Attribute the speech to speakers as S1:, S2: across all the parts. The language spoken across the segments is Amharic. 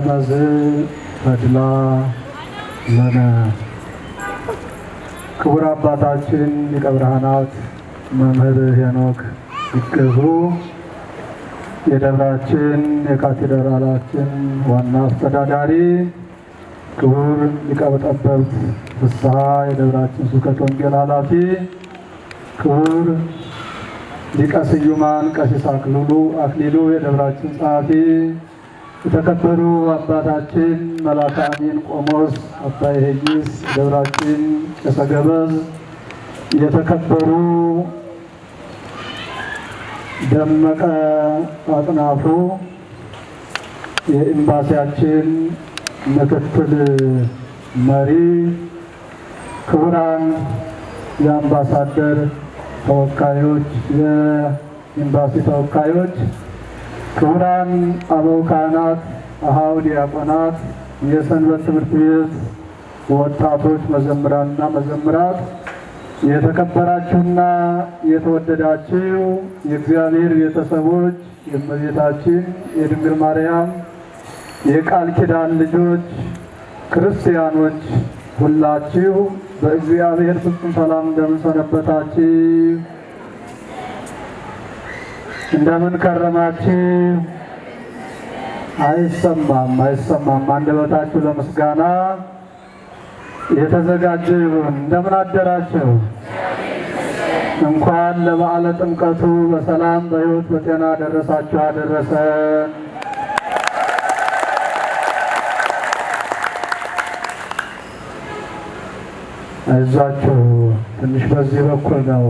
S1: ከመዝ ተድላ ለነ። ክቡር አባታችን ሊቀ ብርሃናት መምህር ሄኖክ ይገዙ፣ የደብራችን የካቴድራላችን ዋና አስተዳዳሪ፣ ክቡር ሊቀ ጠበብት ፍስሐ የደብራችን ስብከተ ወንጌል ኃላፊ፣ ክቡር ሊቀ ስዩማን ቀሲስ አክሊሉ የደብራችን ጸሐፊ፣ የተከበሩ አባታችን መላከ አሚን ቆሞስ አባ ይሄይስ የደብራችን ቄሰ ገበዝ፣ የተከበሩ ደመቀ አጥናፉ የኤምባሲያችን ምክትል መሪ፣ ክቡራን የአምባሳደር ተወካዮች፣ የኤምባሲ ተወካዮች፣ ክቡራን አበው ካህናት፣ አኀው ዲያቆናት፣ የሰንበት ትምህርት ቤት ወጣቶች መዘምራንና መዘምራት፣ የተከበራችሁና የተወደዳችሁ የእግዚአብሔር ቤተሰቦች፣ የእመቤታችን የድንግል ማርያም የቃል ኪዳን ልጆች ክርስቲያኖች ሁላችሁ በእግዚአብሔር ፍጹም ሰላም እንደምን ሰነበታችሁ? እንደምን ከረማችሁ? አይሰማም አንደበታችሁ ለምስጋና የተዘጋጀ ይሁን። እንደምን አደራችሁ? እንኳን ለበዓለ ጥምቀቱ በሰላም በሕይወት በጤና ደረሳችሁ አደረሰን። አይዟችሁ፣ ትንሽ በዚህ በኩል ነው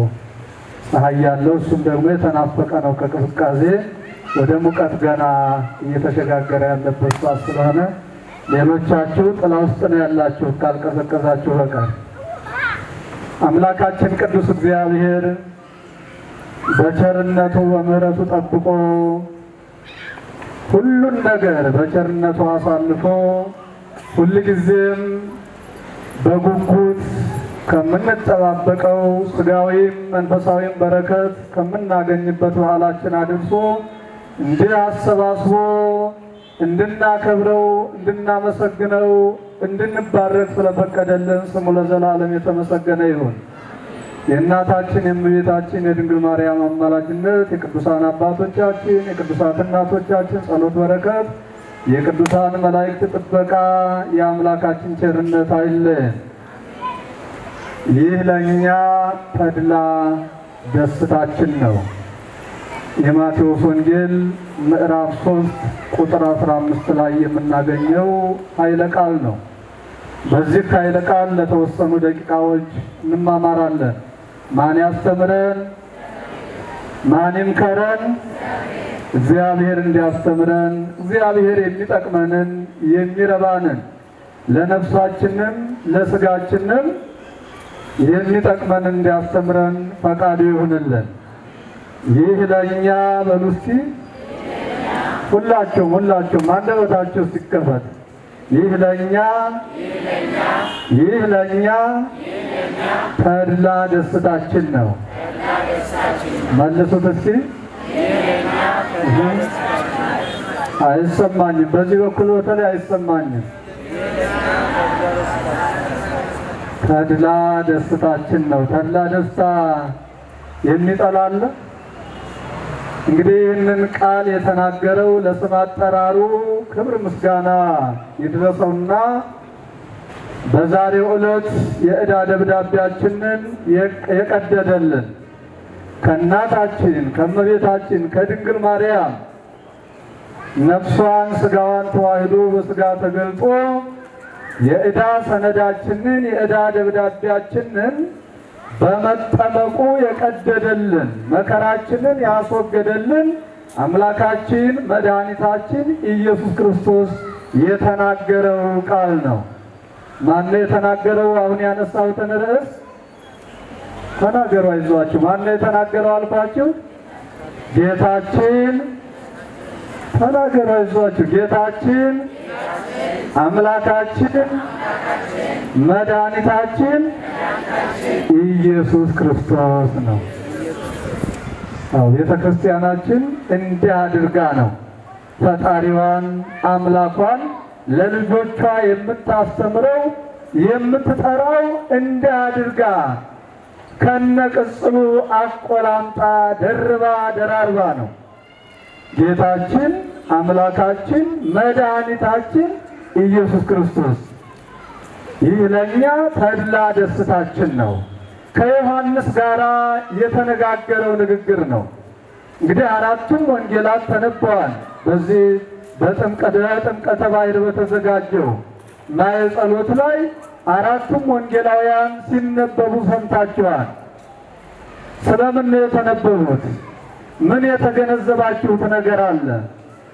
S1: ፀሐይ ያለው፣ እሱም ደግሞ የተናፈቀ ነው። ከቅዝቃዜ ወደ ሙቀት ገና እየተሸጋገረ ያለበት ሰዓት ስለሆነ ሌሎቻችሁ ጥላ ውስጥ ነው ያላችሁ ካልቀዘቀዛችሁ በቀር። አምላካችን ቅዱስ እግዚአብሔር በቸርነቱ በምሕረቱ ጠብቆ ሁሉን ነገር በቸርነቱ አሳልፎ ሁልጊዜም በጉጉት ከምንጠባበቀው ስጋዊም መንፈሳዊም በረከት ከምናገኝበት በዓላችን አድርሶ እንዲህ አሰባስቦ እንድናከብረው፣ እንድናመሰግነው፣ እንድንባረክ ስለፈቀደልን ስሙ ለዘላለም የተመሰገነ ይሁን። የእናታችን የእመቤታችን የድንግል ማርያም አማላጅነት፣ የቅዱሳን አባቶቻችን የቅዱሳት እናቶቻችን ጸሎት በረከት፣ የቅዱሳን መላእክት ጥበቃ፣ የአምላካችን ቸርነት አይለየን። ይህ ለእኛ ተድላ ደስታችን ነው። የማቴዎስ ወንጌል ምዕራፍ 3 ቁጥር 15 ላይ የምናገኘው ኃይለ ቃል ነው። በዚህ ኃይለ ቃል ለተወሰኑ ደቂቃዎች እንማማራለን። ማን ያስተምረን? ማን ይምከረን? እግዚአብሔር እንዲያስተምረን፣ እግዚአብሔር የሚጠቅመንን የሚረባንን ለነፍሳችንም ለስጋችንም የሚጠቅመን እንዲያስተምረን ፈቃዱ ይሁንልን። ይህ ለእኛ በሉ እስኪ ሁላችሁም አንደበታችሁ ሲከፈት ይህ ለእኛ ተድላ ደስታችን ነው። መልሱት እስኪ። አይሰማኝም። በዚህ በኩል በተለይ አይሰማኝም። ተድላ ደስታችን ነው። ተድላ ደስታ የሚጠላ አለ? እንግዲህ ይህንን ቃል የተናገረው ለስም አጠራሩ ክብር ምስጋና ይድረሰውና በዛሬው ዕለት የዕዳ ደብዳቤያችንን የቀደደልን ከእናታችን ከእመቤታችን ከድንግል ማርያም ነፍሷን ስጋዋን ተዋህዶ በስጋ ተገልጦ የዕዳ ሰነዳችንን የዕዳ ደብዳቤያችንን በመጠመቁ የቀደደልን መከራችንን ያስወገደልን አምላካችን መድኃኒታችን ኢየሱስ ክርስቶስ የተናገረው ቃል ነው። ማነው የተናገረው? አሁን ያነሳሁትን ርዕስ ተናገሩ። አይዟችሁ። ማነው የተናገረው አልኳችሁ? ጌታችን። ተናገሩ። አይዟችሁ። ጌታችን አምላካችን መድኃኒታችን ኢየሱስ ክርስቶስ ነው። ቤተ ክርስቲያናችን እንዲህ አድርጋ ነው ፈጣሪዋን አምላኳን ለልጆቿ የምታስተምረው የምትጠራው እንዳድርጋ ከነቅጽሉ አቆላምጣ ደርባ ደራርባ ነው። ጌታችን አምላካችን መድኃኒታችን ኢየሱስ ክርስቶስ ይህ ለእኛ ተድላ ደስታችን ነው። ከዮሐንስ ጋር የተነጋገረው ንግግር ነው። እንግዲህ አራቱም ወንጌላት ተነበዋል። በዚህ በጥምቀተ ባሕር በተዘጋጀው ማየ ጸሎት ላይ አራቱም ወንጌላውያን ሲነበቡ ሰምታችኋል። ስለምን ነው የተነበቡት? ምን የተገነዘባችሁት ነገር አለ?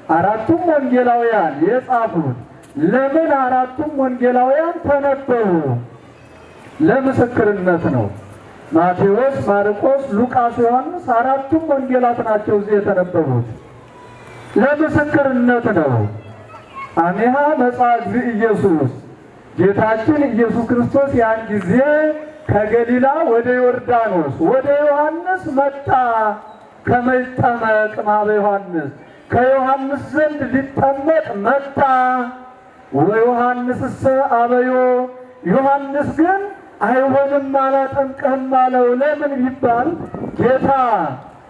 S1: አራቱም ወንጌላውያን የጻፉት ለምን አራቱም ወንጌላውያን ተነበቡ? ለምስክርነት ነው። ማቴዎስ፣ ማርቆስ፣ ሉቃስ፣ ዮሐንስ አራቱም ወንጌላት ናቸው እዚህ የተነበቡት። ለምስክርነት ነው። አሜሃ መጽአ እግዚእ ኢየሱስ ጌታችን ኢየሱስ ክርስቶስ ያን ጊዜ ከገሊላ ወደ ዮርዳኖስ ወደ ዮሐንስ መጣ። ከመ ይጠመቅ እምኀበ ዮሐንስ ከዮሐንስ ዘንድ ሊጠመቅ መጣ። ወዮሐንስሰ አበዮ ዮሐንስ ግን አይሆንም አላጠምቅህም አለው። ለምን ቢባል ጌታ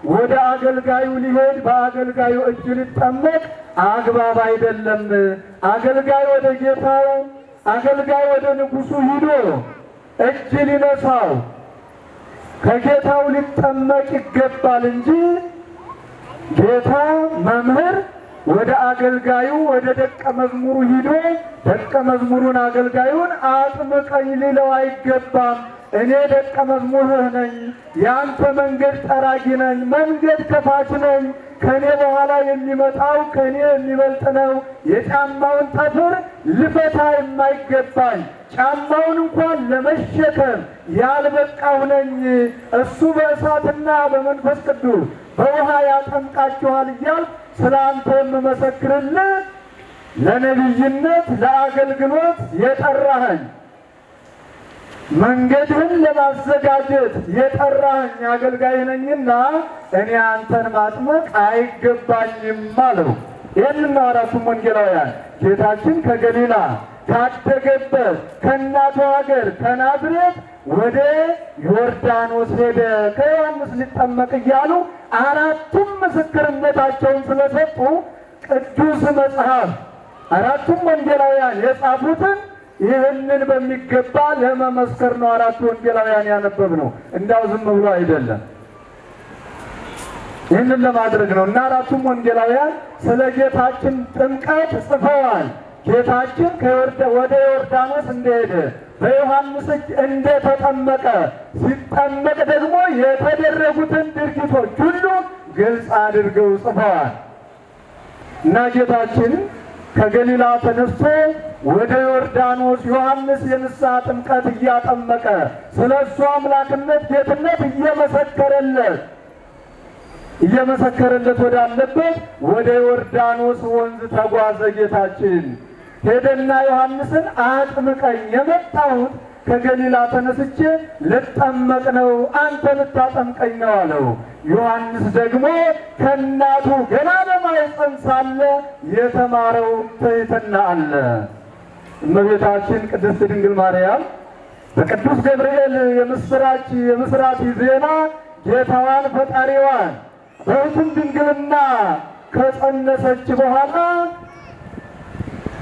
S1: ወደ አገልጋዩ ሊሄድ በአገልጋዩ እጅ ሊጠመቅ አግባብ አይደለም። አገልጋይ ወደ ጌታው አገልጋይ ወደ ንጉሡ ሂዶ እጅ ሊነሳው ከጌታው ሊጠመቅ ይገባል እንጂ ጌታ መምህር ወደ አገልጋዩ ወደ ደቀ መዝሙሩ ሂዶ ደቀ መዝሙሩን አገልጋዩን አጥምቀኝ ሊለው አይገባም። እኔ ደቀ መዝሙርህ ነኝ፣ የአንተ መንገድ ጠራጊ ነኝ፣ መንገድ ከፋች ነኝ። ከእኔ በኋላ የሚመጣው ከእኔ የሚበልጥ ነው። የጫማውን ጠፍር ልፈታ የማይገባኝ ጫማውን እንኳን ለመሸከም ያልበቃሁ ነኝ። እሱ በእሳትና በመንፈስ ቅዱስ በውሃ ያጠምቃችኋል እያል ስለ አንተ የምመሰክርልህ ለነቢይነት ለአገልግሎት የጠራኸኝ መንገድህን ለማዘጋጀት የጠራኸኝ አገልጋይ ነኝና እኔ አንተን ማጥመቅ አይገባኝም አለው። ይህንን ነው አራቱም ወንጌላውያን ጌታችን ከገሊላ ካደገበት ከእናቱ ሀገር ከናዝሬት ወደ ዮርዳኖስ ሄደ ከዮሐንስ ሊጠመቅ እያሉ አራቱም ምስክርነታቸውን ስለሰጡ ቅዱስ መጽሐፍ አራቱም ወንጌላውያን የጻፉትን ይህንን በሚገባ ለመመስከር ነው አራቱ ወንጌላውያን ያነበብነው። እንዳው ዝም ብሎ አይደለም፣ ይህንን ለማድረግ ነው። እና አራቱም ወንጌላውያን ስለ ጌታችን ጥምቀት ጽፈዋል። ጌታችን ወደ ዮርዳኖስ እንደሄደ በዮሐንስ እጅ እንደተጠመቀ ሲጠመቅ ደግሞ የተደረጉትን ድርጊቶች ሁሉ ግልጽ አድርገው ጽፈዋል። እና ጌታችን ከገሊላ ተነስቶ ወደ ዮርዳኖስ ዮሐንስ የንስሐ ጥምቀት እያጠመቀ ስለ እሱ አምላክነት ጌትነት እየመሰከረለት ወዳለበት ወደ ዮርዳኖስ ወንዝ ተጓዘ። ጌታችን ሄደና ዮሐንስን አጥምቀኝ፣ የመጣሁት ከገሊላ ተነስቼ ልጠመቅ ነው፣ አንተ ልታጠምቀኝ ነው አለው። ዮሐንስ ደግሞ ከእናቱ ገና በማኅፀን ሳለ የተማረው ትሕትና አለ። እመቤታችን ቅድስት ድንግል ማርያም በቅዱስ ገብርኤል የምስራች ዜና ጌታዋን ፈጣሪዋን በሕቱም ድንግልና ከጸነሰች በኋላ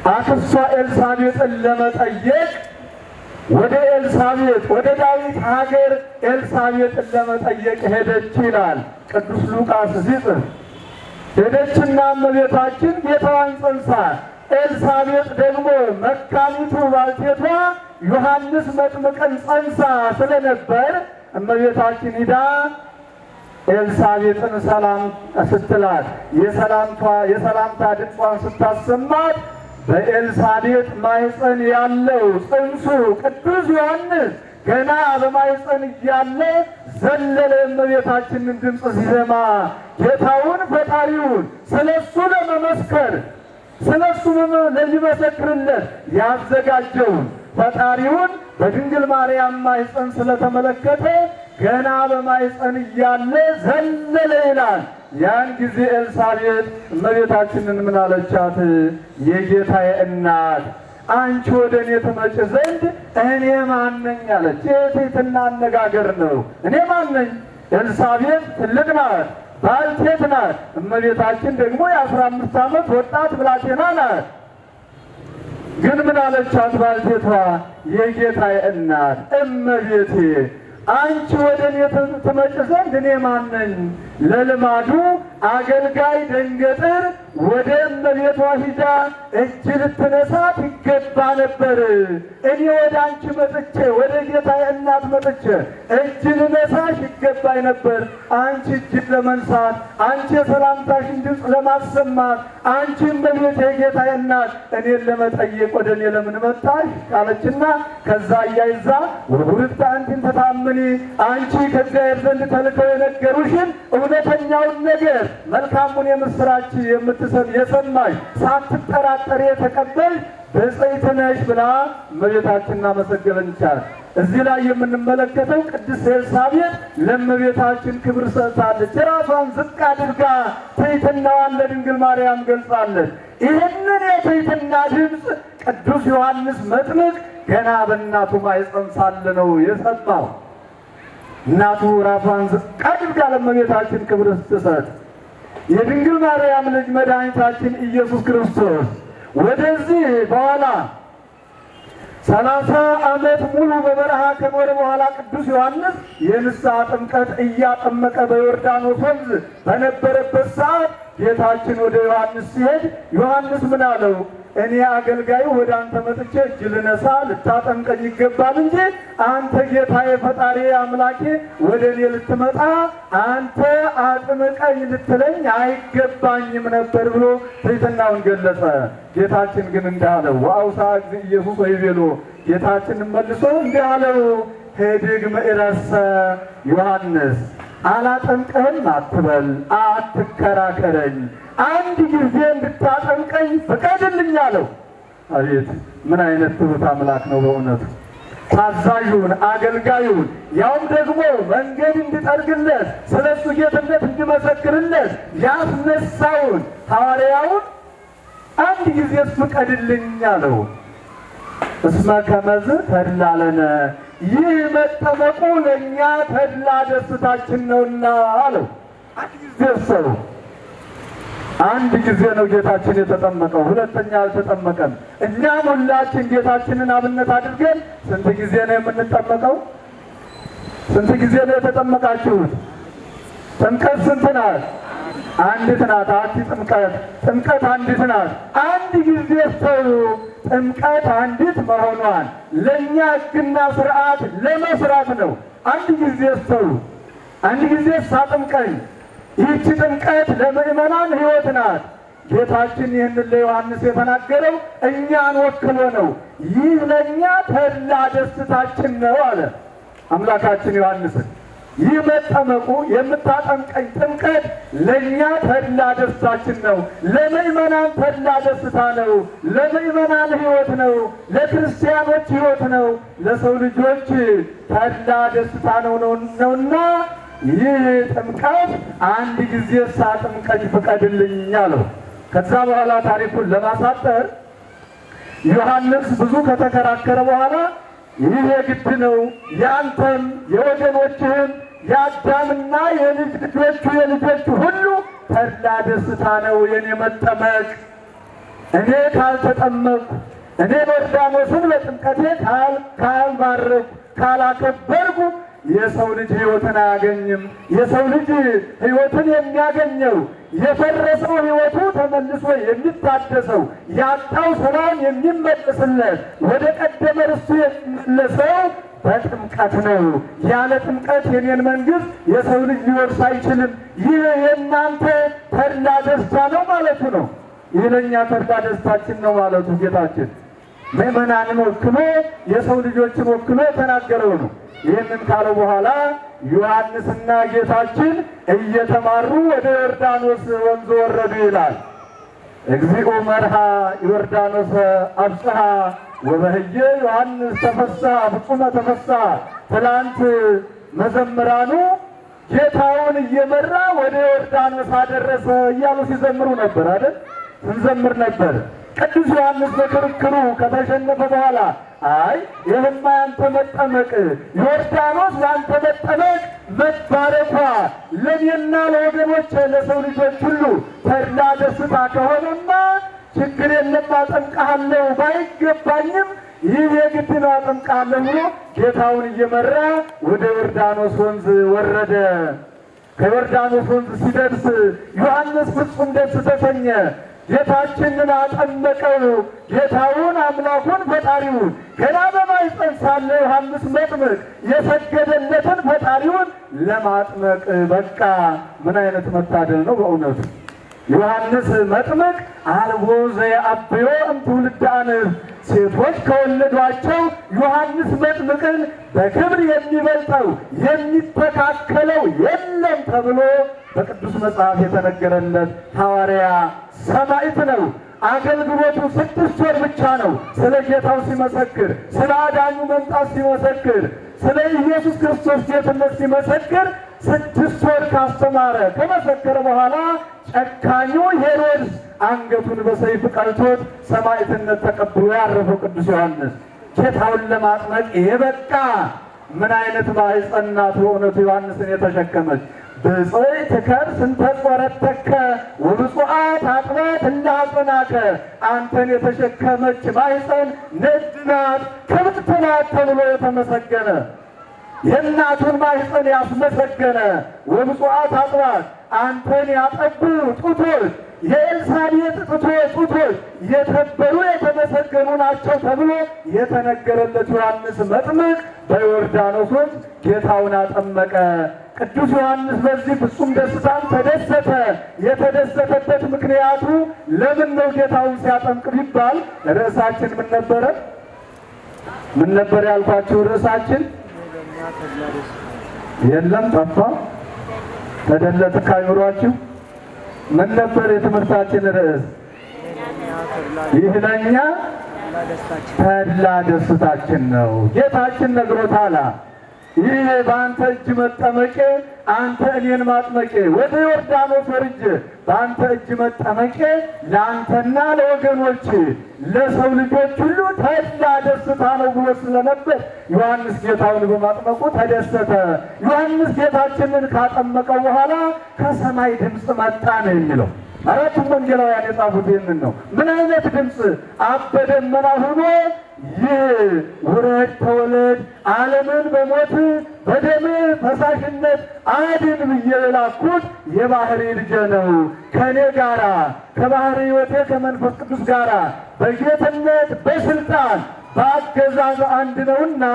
S1: አክሷ ኤልሳቤጥን ለመጠየቅ ወደ ኤልሳቤጥ ወደ ዳዊት ሀገር ኤልሳቤጥን ለመጠየቅ ሄደች ይላል ቅዱስ ሉቃስ ሲጽፍ። ሄደችና እመቤታችን ጌታዋን ጸንሳ ኤልሳቤጥ ደግሞ መካኒቱ ባልቴቷ ዮሐንስ መጥምቅን ጸንሳ ስለነበር እመቤታችን ሂዳ ኤልሳቤጥን ሰላም ስትላት የሰላምታ ድምጿን ስታሰማት በኤልሳቤጥ ማኅፀን ያለው ጽንሱ ቅዱስ ዮሐንስ ገና በማኅፀን እያለ ዘለለ። እመቤታችንን ድምፅ ሲሰማ ጌታውን ፈጣሪውን ስለሱ ለመመስከር ስለሱ ለሚመሰክርለት ያዘጋጀውን ፈጣሪውን በድንግል ማርያም ማኅፀን ስለተመለከተ ገና በማኅፀን እያለ ዘለለ ይላል። ያን ጊዜ ኤልሳቤጥ እመቤታችንን ምን አለቻት? የጌታዬ እናት አንቺ ወደ እኔ ትመጭ ዘንድ እኔ ማን ነኝ አለች። የትህትና አነጋገር ነው። እኔ ማን ነኝ? ኤልሳቤጥ ትልቅ ናት፣ ባልቴት ናት። እመቤታችን ደግሞ የ15 ዓመት ወጣት ብላቴና ናት። ግን ምን አለቻት ባልቴቷ? የጌታዬ እናት እመቤቴ አንቺ ወደ እኔ ትመጭ ዘንድ እኔ ማን ነኝ? ለልማዱ አገልጋይ ደንገጥር ወደ እመቤቷ ሂዳ እጅ ልትነሳት ይገባ ነበር። እኔ ወደ አንቺ መጥቼ ወደ ጌታዬ እናት መጥቼ እጅ ልነሳሽ ይገባኝ ነበር። አንቺ እጅ ለመንሳት፣ አንቺ የሰላምታሽን ድምፅ ለማሰማት፣ አንቺ እመቤቴ የጌታዬ እናት እኔን ለመጠየቅ ወደ እኔ ለምን መጣሽ አለችና ከዛ እያይዛ ውርብርት አንቺን ተታምኒ አንቺ ከእግዚአብሔር ዘንድ ተልከው የነገሩሽን እውነተኛውን ነገር መልካሙን የምስራች የምትሰም የሰማሽ ሳትጠራጠሪ የተቀበልሽ ብፅዕት ነሽ ብላ እመቤታችንን አመሰገነቻት። እዚህ ላይ የምንመለከተው ቅድስት ኤልሳቤጥ ለእመቤታችን ክብር ሰጥታለች። የራሷን ዝቅ አድርጋ ትሕትናዋን ለድንግል ማርያም ገልጻለች። ይህንን የትሕትና ድምፅ ቅዱስ ዮሐንስ መጥምቅ ገና በእናቱ ማኅፀን ሳለ ነው የሰማው። እናቱ ራሷን ዝቅ አድርጋ ለእመቤታችን ክብር ስትሰጥ የድንግል ማርያም ልጅ መድኃኒታችን ኢየሱስ ክርስቶስ ወደዚህ በኋላ 30 ዓመት ሙሉ በበረሃ ከኖረ በኋላ ቅዱስ ዮሐንስ የንስሐ ጥምቀት እያጠመቀ በዮርዳኖስ ወንዝ በነበረበት ሰዓት ጌታችን ወደ ዮሐንስ ሲሄድ ዮሐንስ ምን አለው? እኔ አገልጋዩ ወደ አንተ መጥቼ እጅ ልነሳ ልታጠምቀኝ ይገባል እንጂ አንተ ጌታዬ ፈጣሪ አምላኬ ወደ እኔ ልትመጣ አንተ አጥምቀኝ ልትለኝ አይገባኝም ነበር ብሎ ትሕትናውን ገለጸ። ጌታችን ግን እንዲህ አለው። ወአውሳ እግዚእ ኢየሱስ ወይቤሎ ጌታችን መልሶ እንዲህ አለው። ሄድግ ምዕረሰ ዮሐንስ አላጠምቀህም አትበል፣ አትከራከረኝ፣ አንድ ጊዜ እንድታጠምቀኝ ፍቀድልኝ አለው። አቤት ምን አይነት ትሑት አምላክ ነው በእውነቱ! ታዛዡን አገልጋዩን ያውም ደግሞ መንገድ እንዲጠርግለት ስለ እሱ ጌትነት እንዲመሰክርለት ያስነሳውን ሐዋርያውን አንድ ጊዜ ፍቀድልኝ አለው። እስመ ከመዝ ተድላ ለነ ይህ መጠመቁ ለእኛ ተድላ ደስታችን ነውና አለው። አንድ ጊዜ ሰው አንድ ጊዜ ነው ጌታችን የተጠመቀው፣ ሁለተኛ አልተጠመቀም። እኛም ሁላችን ጌታችንን አብነት አድርገን ስንት ጊዜ ነው የምንጠመቀው? ስንት ጊዜ ነው የተጠመቃችሁት? ጥምቀት ስንት ናት? አንዲት ናት። ጥምቀት ጥምቀት አንዲት ናት። አንድ ጊዜ ሰው ጥምቀት አንዲት መሆኗን ለእኛ ሕግና ስርዓት ለመስራት ነው። አንድ ጊዜ ሰው አንድ ጊዜ ሳጥምቀኝ ይህች ጥምቀት ለምእመናን ሕይወት ናት። ጌታችን ይህንን ለዮሐንስ የተናገረው እኛን ወክሎ ነው። ይህ ለእኛ ተድላ ደስታችን ነው አለ አምላካችን ዮሐንስን። ይህ መጠመቁ የምታጠምቀኝ ጥምቀት ለእኛ ተድላ ደስታችን ነው። ለምእመናን ተድላ ደስታ ነው። ለምእመናን ሕይወት ነው። ለክርስቲያኖች ሕይወት ነው። ለሰው ልጆች ተድላ ደስታ ነውና ይህ ጥምቀት አንድ ጊዜ ሳጥምቀኝ ፍቀድልኝ አለው። ከዛ በኋላ ታሪኩን ለማሳጠር ዮሐንስ ብዙ ከተከራከረ በኋላ ይህ የግድ ነው፣ የአንተም የወገኖችህም የአዳምና የልጅ ልጆቹ የልጆቹ ሁሉ ተድላ ደስታ ነው የኔ መጠመቅ። እኔ ካልተጠመቅኩ እኔ ዮርዳኖስን በጥምቀቴ ካልባረኩ ካላከበርኩ የሰው ልጅ ሕይወትን አያገኝም። የሰው ልጅ ሕይወትን የሚያገኘው የፈረሰው ሕይወቱ ተመልሶ የሚታደሰው ያጣው ሰላም የሚመለስለት ወደ ቀደመ ርስቱ የሚመለሰው በጥምቀት ነው። ያለ ጥምቀት የኔን መንግሥት የሰው ልጅ ሊወርስ አይችልም። ይህ የእናንተ ተድላ ደስታ ነው ማለቱ ነው። ይህ ለእኛ ተድላ ደስታችን ነው ማለቱ ጌታችን ምእመናንን ወክሎ የሰው ልጆችን ወክሎ የተናገረው ነው። ይህንን ካለው በኋላ ዮሐንስና ጌታችን እየተማሩ ወደ ዮርዳኖስ ወንዝ ወረዱ ይላል። እግዚኦ መርሃ ዮርዳኖስ አብጽሐ ወበህየ ዮሐንስ ተፈሳ ፍጹመ ተፈሳ። ትላንት መዘምራኑ ጌታውን እየመራ ወደ ዮርዳኖስ አደረሰ እያሉ ሲዘምሩ ነበር አይደል? ስንዘምር ነበር። ቅዱስ ዮሐንስ በክርክሩ ከተሸነፈ በኋላ አይ ይህማ ያንተ መጠመቅ ዮርዳኖስ ያንተ መጠመቅ መባረኳ ለኔና ለወገኖች ለሰው ልጆች ሁሉ ተድላ ደስታ ከሆነማ ችግር የለም አጠምቅሃለሁ፣ ባይገባኝም ይህ የግድ ነው አጠምቅሃለሁ ብሎ ጌታውን እየመራ ወደ ዮርዳኖስ ወንዝ ወረደ። ከዮርዳኖስ ወንዝ ሲደርስ ዮሐንስ ፍጹም ደስ ተሰኘ። ጌታችንን አጠመቀው። ጌታውን አምላኩን ፈጣሪውን ገና በማኅፀን ሳለ ዮሐንስ መጥምቅ የሰገደለትን ፈጣሪውን ለማጥመቅ በቃ። ምን አይነት መታደል ነው በእውነቱ! ዮሐንስ መጥምቅ አልቦ ዘየአብዮ እምትውልደ አንስት፣ ሴቶች ከወለዷቸው ዮሐንስ መጥምቅን በክብር የሚበልጠው የሚተካከለው የለም ተብሎ በቅዱስ መጽሐፍ የተነገረለት ሐዋርያ ሰማዕት ነው። አገልግሎቱ 6 ወር ብቻ ነው። ስለ ጌታው ሲመሰክር፣ ስለ አዳኙ መምጣት ሲመሰክር፣ ስለ ኢየሱስ ክርስቶስ ጌትነት ሲመሰክር 6 ወር ካስተማረ ከመሰከረ በኋላ ጨካኙ ሄሮድስ አንገቱን በሰይፍ ቀልቶት ሰማዕትነት ተቀብሎ ያረፈው ቅዱስ ዮሐንስ ጌታውን ለማጥመቅ የበቃ ምን አይነት ማኅፀን ናት በእውነቱ! ዮሐንስን የተሸከመች ብፅዕት ከርስ እንተ ጾረተከ ወብፁዓት አጥባት እላጽናከ፣ አንተን የተሸከመች ማኅፀን ንድ ናት፣ ክብርት ናት ተብሎ የተመሰገነ የእናቱን ማኅፀን ያስመሰገነ ወብፁዓት አጥባት፣ አንተን ያጠቡ ጡቶች የኤልሳቤጥ ጡቶች የተከበሩ የተመሰገኑ ናቸው ተብሎ የተነገረለት ዮሐንስ መጥምቅ በዮርዳኖስ ወንዝ ጌታውን አጠመቀ። ቅዱስ ዮሐንስ በዚህ ፍጹም ደስታን ተደሰተ። የተደሰተበት ምክንያቱ ለምን ነው? ጌታውን ሲያጠምቅ ቢባል ርዕሳችን ምን ነበረ? ምን ነበር ያልኳችሁ? ርዕሳችን የለም ጠፋ። ተደለተ ካይምሯችሁ ምን ነበር የትምህርታችን ርዕስ? ይህ ለእኛ ተድላ ደስታችን ነው። ጌታችን ነግሮታል። ይህ በአንተ እጅ መጠመቄ፣ አንተ እኔን ማጥመቄ፣ ወደ ዮርዳኖስ ወርጄ በአንተ እጅ መጠመቄ ለአንተና ለወገኖች ለሰው ልጆች ሁሉ ተድላ ደስታ ነው ብሎ ስለነበር ዮሐንስ ጌታውን በማጥመቁ ተደሰተ። ዮሐንስ ጌታችንን ካጠመቀው በኋላ ከሰማይ ድምፅ መጣ ነው የሚለው። አራቱም ወንጌላውያን የጻፉት ይህንን ነው። ምን አይነት ድምፅ? አብ በደመና ሆኖ ይህ ውረድ ተወለድ፣ ዓለምን በሞት በደም ፈሳሽነት አድን ብዬ የላኩት የባህሪ ልጄ ነው፣ ከእኔ ጋራ ከባህሪ ሕይወቴ ከመንፈስ ቅዱስ ጋራ በጌትነት በስልጣን በአገዛዝ አንድ ነውና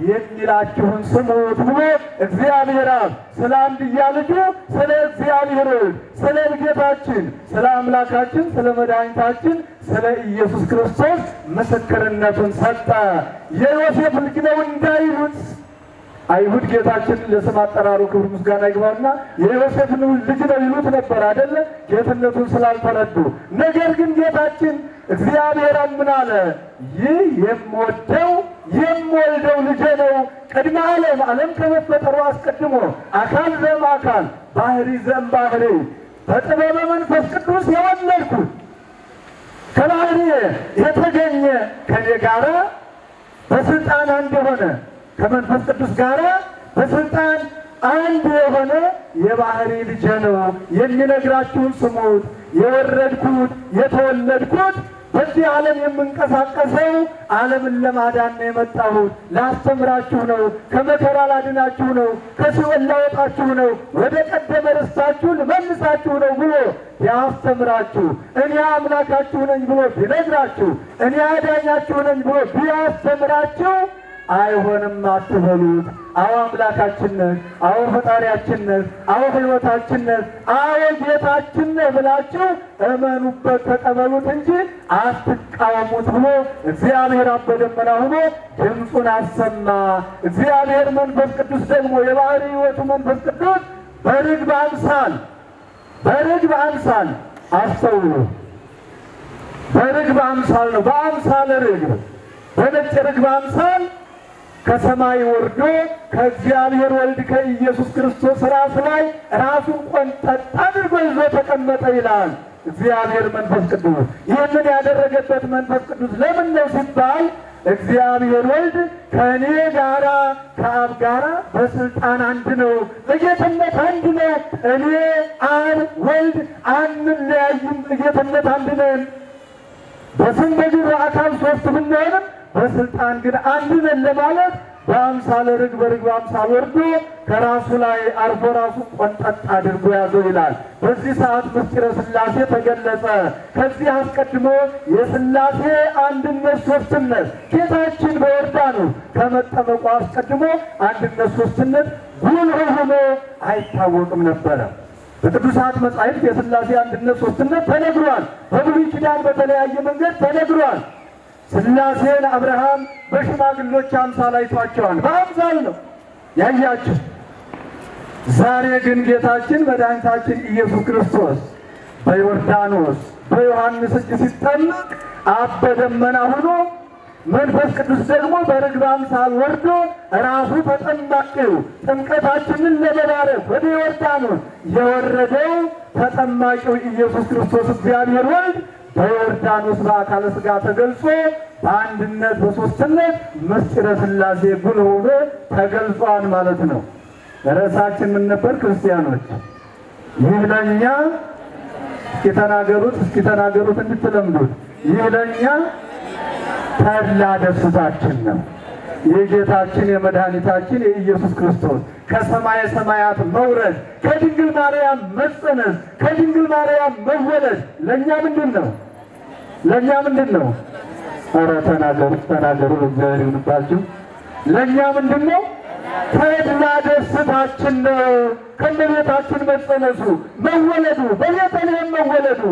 S1: የሚላችሁን ስሙት ብሎ እግዚአብሔር አብ ስለ አንድያ ልጁ ስለ እግዚአብሔር ስለ ጌታችን ስለ አምላካችን ስለ መድኃኒታችን ስለ ኢየሱስ ክርስቶስ ምስክርነቱን ሰጠ። የዮሴፍ ልጅ ነው እንዳይሉት አይሁድ ጌታችን ለስም አጠራሩ ክብር ምስጋና ይግባውና የዮሴፍ ልጅ ነው ይሉት ነበር አይደለ? ጌትነቱን ስላልተረዱ። ነገር ግን ጌታችን እግዚአብሔር ምን አለ? ይህ የምወልደው ልጄ ነው፣ ቅድመ ዓለም ከመፈጠሩ አስቀድሞ አካል ዘም አካል ባህሪ ዘም ባህሪ በጥበበ መንፈስ ቅዱስ የወለድኩት ከባህሪ የተገኘ ከኔ ጋራ በስልጣን አንድ የሆነ ከመንፈስ ቅዱስ ጋር በስልጣን አንድ የሆነ የባህሪ ልጄ ነው። የሚነግራችሁን ስሙት። የወረድኩት የተወለድኩት በዚህ ዓለም የምንቀሳቀሰው ዓለምን ለማዳን ነው የመጣሁት። ላስተምራችሁ ነው፣ ከመከራ ላድናችሁ ነው፣ ከሲኦል ላወጣችሁ ነው፣ ወደ ቀደመ ርስታችሁ ልመልሳችሁ ነው ብሎ ቢያስተምራችሁ፣ እኔ አምላካችሁ ነኝ ብሎ ቢነግራችሁ፣ እኔ አዳኛችሁ ነኝ ብሎ ቢያስተምራችሁ አይሆንም አትበሉት። አዎ አምላካችን ነህ፣ አዎ ፈጣሪያችን ነህ፣ አዎ ሕይወታችን ነህ፣ አዎ ጌታችን ነህ ብላችሁ እመኑበት፣ ተቀበሉት እንጂ አትቃወሙት ብሎ እግዚአብሔር አብ በደመና ሆኖ ድምፁን አሰማ። እግዚአብሔር መንፈስ ቅዱስ ደግሞ የባህሪ ሕይወቱ መንፈስ ቅዱስ በርግብ አምሳል አስተውሉ፣ በርግብ አምሳል ነው፣ በአምሳለ ርግብ በነጭ ርግብ አምሳል ከሰማይ ወርዶ ከእግዚአብሔር ወልድ ከኢየሱስ ክርስቶስ ራስ ላይ ራሱን ቆንጠጥ አድርጎ ይዞ ተቀመጠ ይላል እግዚአብሔር መንፈስ ቅዱስ። ይህንን ያደረገበት መንፈስ ቅዱስ ለምን ነው ሲባል እግዚአብሔር ወልድ ከእኔ ጋራ ከአብ ጋራ በስልጣን አንድ ነው፣ በጌትነት አንድ ነው። እኔ አብ ወልድ አንለያይም፣ በጌትነት አንድ ነን። በስም በግብር አካል ሶስት ብንሆንም በስልጣን ግን አንድ ነን ለማለት በአምሳለ ርግብ በርግብ አምሳል ወርዶ ከራሱ ላይ አርፎ ራሱን ቆንጠጥ አድርጎ ያዘው ይላል። በዚህ ሰዓት ምስጢረ ሥላሴ ተገለጸ። ከዚህ አስቀድሞ የሥላሴ አንድነት ሶስትነት ጌታችን በዮርዳኖስ ከመጠመቁ አስቀድሞ አንድነት ሶስትነት ጉልህ ሆኖ አይታወቅም ነበረ። በቅዱሳት መጻሕፍት የሥላሴ አንድነት ሶስትነት ተነግሯል። በብሉይ ኪዳን በተለያየ መንገድ ተነግሯል። ሥላሴን አብርሃም በሽማግሎች አምሳል አይቷቸዋል። በአምሳል ነው ያያቸው። ዛሬ ግን ጌታችን መድኃኒታችን ኢየሱስ ክርስቶስ በዮርዳኖስ በዮሐንስ እጅ ሲጠመቅ አብ በደመና ሆኖ መንፈስ ቅዱስ ደግሞ በርግብ አምሳል ወርዶ ራሱ ተጠማቂው ጥምቀታችንን ለመባረክ ወደ ዮርዳኖስ የወረደው ተጠማቂው ኢየሱስ ክርስቶስ እግዚአብሔር ወልድ በዮርዳኖስ በአካለ ሥጋ ተገልጾ በአንድነት በሶስትነት ምስጢረ ሥላሴ ጉልህ ሆኖ ተገልጿል ማለት ነው። ርዕሳችን ምን ነበር ክርስቲያኖች? ይህ ለእኛ እስኪ ተናገሩት እንድትለምዱት። ይህ ለእኛ ተድላ ደስታችን ነው። የጌታችን የመድኃኒታችን የኢየሱስ ክርስቶስ ከሰማየ ሰማያት መውረድ፣ ከድንግል ማርያም መጸነስ፣ ከድንግል ማርያም መወለድ ለእኛ ምንድን ነው? ለእኛ ምንድን ነው? ኧረ ተናገሩ እግዚአብሔር ይሁንባችሁ። ለእኛ ምንድን ነው? ተድላ ደስታችን ነው። ከእመቤታችን መጸነሱ መወለዱ፣ በቤተልሔም መወለዱ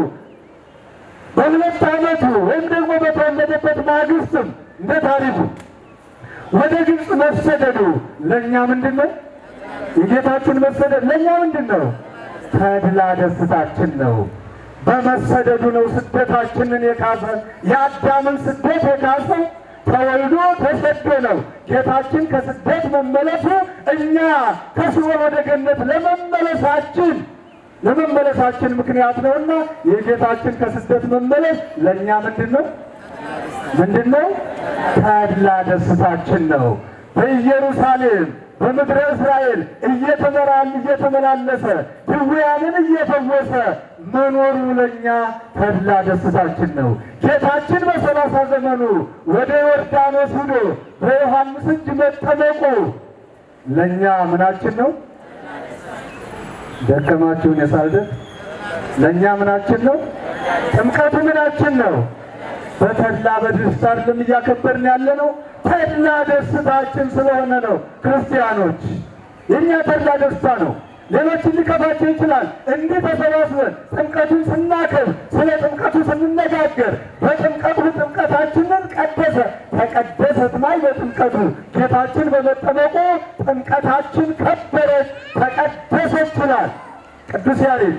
S1: በሁለት ዓመቱ ወይም ደግሞ በተወለደበት ማግስትም እንደ ታሪኩ ወደ ግብፅ መሰደዱ ለእኛ ምንድን ነው? የጌታችን መሰደድ ለእኛ ምንድን ነው? ተድላ ደስታችን ነው። በመሰደዱ ነው ስደታችንን የካሰ። የአዳምን ስደት የካሰ ተወልዶ ተሰዶ ነው። ጌታችን ከስደት መመለሱ እኛ ከሲኦል ወደ ገነት ለመመለሳችን ምክንያት ነውና የጌታችን ከስደት መመለስ ለእኛ ምንድን ነው? ተድላ ደስታችን ነው። በኢየሩሳሌም በምድረ እስራኤል እየተመላለሰ ድውያንን እየፈወሰ መኖሩ ለእኛ ተድላ ደስታችን ነው። ጌታችን በ30 ዘመኑ ወደ ዮርዳኖስ ሂዶ በዮሐንስ እጅ መጠመቁ ለእኛ ምናችን ነው? ደከማችሁን የሳልደት ለእኛ ምናችን ነው? ጥምቀቱ ምናችን ነው? በተድላ በደስታ አይደለም እያከበርን ያለ ነው። ተድላ ደስታችን ስለሆነ ነው። ክርስቲያኖች የእኛ ተድላ ደስታ ነው። ሌሎችን ሊከፋቸው ይችላል። እንዲህ ተሰባስበን ጥምቀቱን ስናከብር፣ ስለ ጥምቀቱ ስንነጋገር፣ በጥምቀቱ ጥምቀታችንን ተቀደሰት ማይ በጥምቀቱ ጌታችን በመጠመቁ ጥምቀታችን ከበረች፣ ተቀደሰች ይላል ቅዱስ ያሬድ።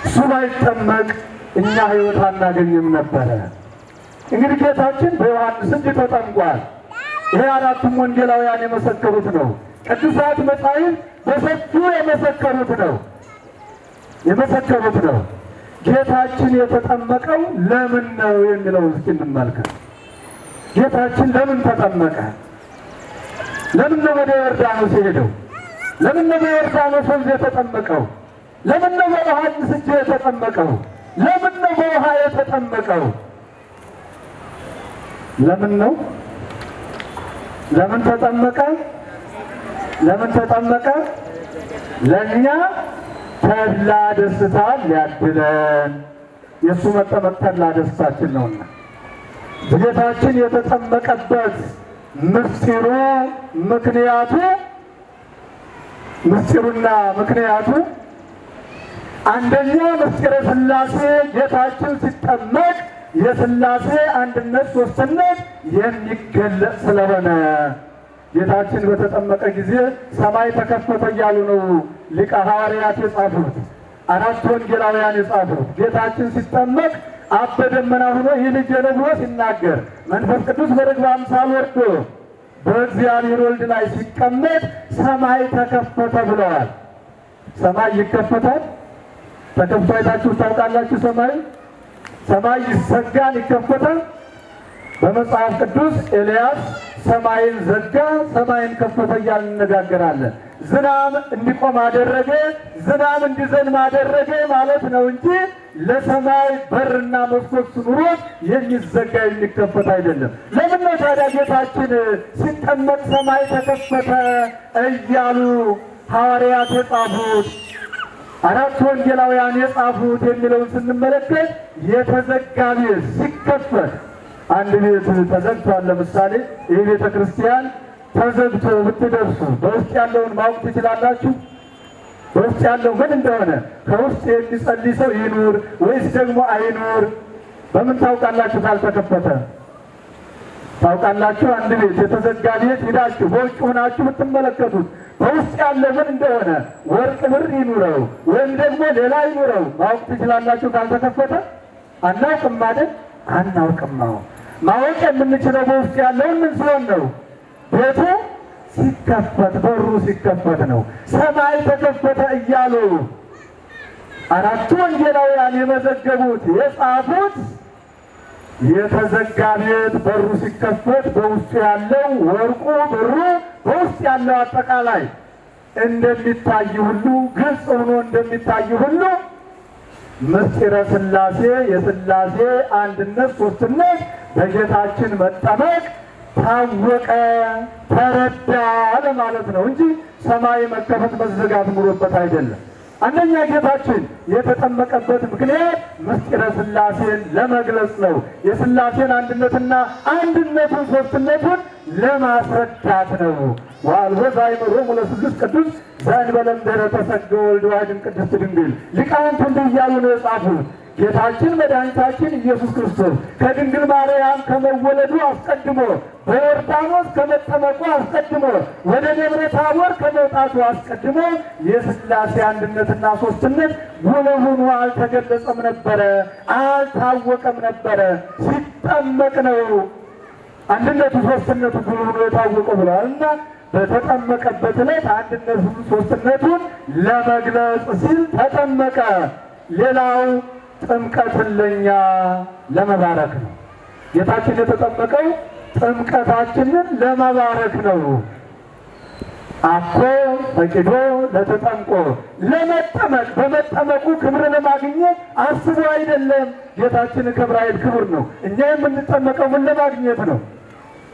S1: እሱ ባይጠመቅ እኛ ሕይወት አናገኝም ነበረ። እንግዲህ ጌታችን በዮሐንስ እጅ ተጠምቋል። ይሄ አራቱም ወንጌላውያን የመሰከሩት ነው። ቅዱሳት መጻሕፍት በሰፊው የመሰከሩት ነው። ጌታችን የተጠመቀው ለምን ነው የሚለው እስኪ እንመልከት። ጌታችን ለምን ተጠመቀ? ለምን ነው ወደ ዮርዳኖስ የሄደው? ለምን ነው በዮርዳኖስ ወንዝ የተጠመቀው? ለምን ነው በዮሐንስ እጅ የተጠመቀው? ለምን ነው በውሃ የተጠመቀው? ለምን ነው? ለምን ተጠመቀ? ለእኛ ተድላ ደስታ ሊያድለን። የእሱ መጠመቅ ተድላ ደስታችን ነውና ጌታችን የተጠመቀበት ምስጢሩና ምክንያቱ አንደኛ ምስጢረ ሥላሴ ጌታችን ሲጠመቅ የሥላሴ አንድነት ሶስትነት የሚገለጽ ስለሆነ ጌታችን በተጠመቀ ጊዜ ሰማይ ተከፈተ እያሉ ነው ሊቀ ሐዋርያት የጻፉት፣ አራት ወንጌላውያን የጻፉት። ጌታችን ሲጠመቅ አብ በደመና ሆኖ ይህ ልጄ ነው ብሎ ሲናገር፣ መንፈስ ቅዱስ በርግብ አምሳል ወርዶ በእግዚአብሔር ወልድ ላይ ሲቀመጥ ሰማይ ተከፈተ ብለዋል። ሰማይ ይከፈታል? ተከፍቶ አይታችሁ ታውቃላችሁ? ሰማይ ይዘጋል፣ ይከፈታል? በመጽሐፍ ቅዱስ ኤልያስ ሰማይን ዘጋ፣ ሰማይን ከፈተ እያልን እንነጋገራለን። ዝናብ እንዲቆም አደረገ፣ ዝናብ እንዲዘንብ አደረገ ማለት ነው እንጂ ለሰማይ በርና መስኮት ኑሮት የሚዘጋ የሚከፈት አይደለም። ለምን ነው ታዲያ ጌታችን ሲጠመቅ ሰማይ ተከፈተ እያሉ ሐዋርያት የጻፉት አራት ወንጌላውያን የጻፉት የሚለውን ስንመለከት የተዘጋ ቤት ሲከፈት፣ አንድ ቤት ተዘግቷል። ለምሳሌ ይህ ቤተ ክርስቲያን ተዘግቶ ብትደርሱ በውስጥ ያለውን ማወቅ ትችላላችሁ? በውስጥ ያለው ምን እንደሆነ ከውስጥ የሚጸልይ ሰው ይኑር ወይስ ደግሞ አይኑር በምን ታውቃላችሁ? ካልተከፈተ ታውቃላችሁ? አንድ ቤት የተዘጋ ቤት ሄዳችሁ በውጭ ሆናችሁ ብትመለከቱት በውስጥ ያለው ምን እንደሆነ ወርቅ ብር ይኑረው ወይም ደግሞ ሌላ ይኑረው ማወቅ ትችላላችሁ? ካልተከፈተ አናውቅም አይደል? አናውቅም። ማወቅ የምንችለው በውስጥ ያለውን ምን ሲሆን ነው? ቤቱ ሲከፈት፣ በሩ ሲከፈት ነው። ሰማይ ተከፈተ እያሉ አራቱ ወንጌላውያን የመዘገቡት የጻፉት የተዘጋ ቤት በሩ ሲከፈት በውስጡ ያለው ወርቁ ብሩ በውስጥ ያለው አጠቃላይ እንደሚታይ ሁሉ ግልጽ ሆኖ እንደሚታይ ሁሉ ምስጢረ ሥላሴ የሥላሴ አንድነት ሦስትነት በጌታችን መጠመቅ ታወቀ፣ ተረዳ ለማለት ነው እንጂ ሰማይ መከፈት መዘጋት ኑሮበት አይደለም። አንደኛ ጌታችን የተጠመቀበት ምክንያት ምስጢረ ሥላሴን ለመግለጽ ነው። የሥላሴን አንድነትና አንድነቱን ሦስትነቱን ለማስረዳት ነው። ወአልቦ ዘአእምሮሙ ለስሉስ ቅዱስ ዘእንበለ እምድኅረ ተሰግወ ወልድ ዋሕድን ቅድስት ድንግል። ሊቃውንቱ እንዲህ እያሉ ነው የጻፉት። ጌታችን መድኃኒታችን ኢየሱስ ክርስቶስ ከድንግል ማርያም ከመወለዱ አስቀድሞ በዮርዳኖስ ከመጠመቁ አስቀድሞ ወደ ደብረ ታቦር ከመውጣቱ አስቀድሞ የሥላሴ አንድነትና ሦስትነት ጉልህ ሆኖ አልተገለጸም ነበረ፣ አልታወቀም ነበረ። ሲጠመቅ ነው አንድነቱ ሦስትነቱ ጉልህ ሆኖ የታወቀው ብለዋል። እና በተጠመቀበት ዕለት አንድነቱን ሦስትነቱን ለመግለጽ ሲል ተጠመቀ። ሌላው ጥምቀትን ለኛ ለመባረክ ነው። ጌታችን የተጠመቀው ጥምቀታችንን ለመባረክ ነው። አኮ ፈቂዶ ለተጠምቆ ለመጠመቅ በመጠመቁ ክብር ለማግኘት አስቦ አይደለም። ጌታችን ክብር አይል ክብር ነው። እኛ የምንጠመቀው ምን ለማግኘት ነው?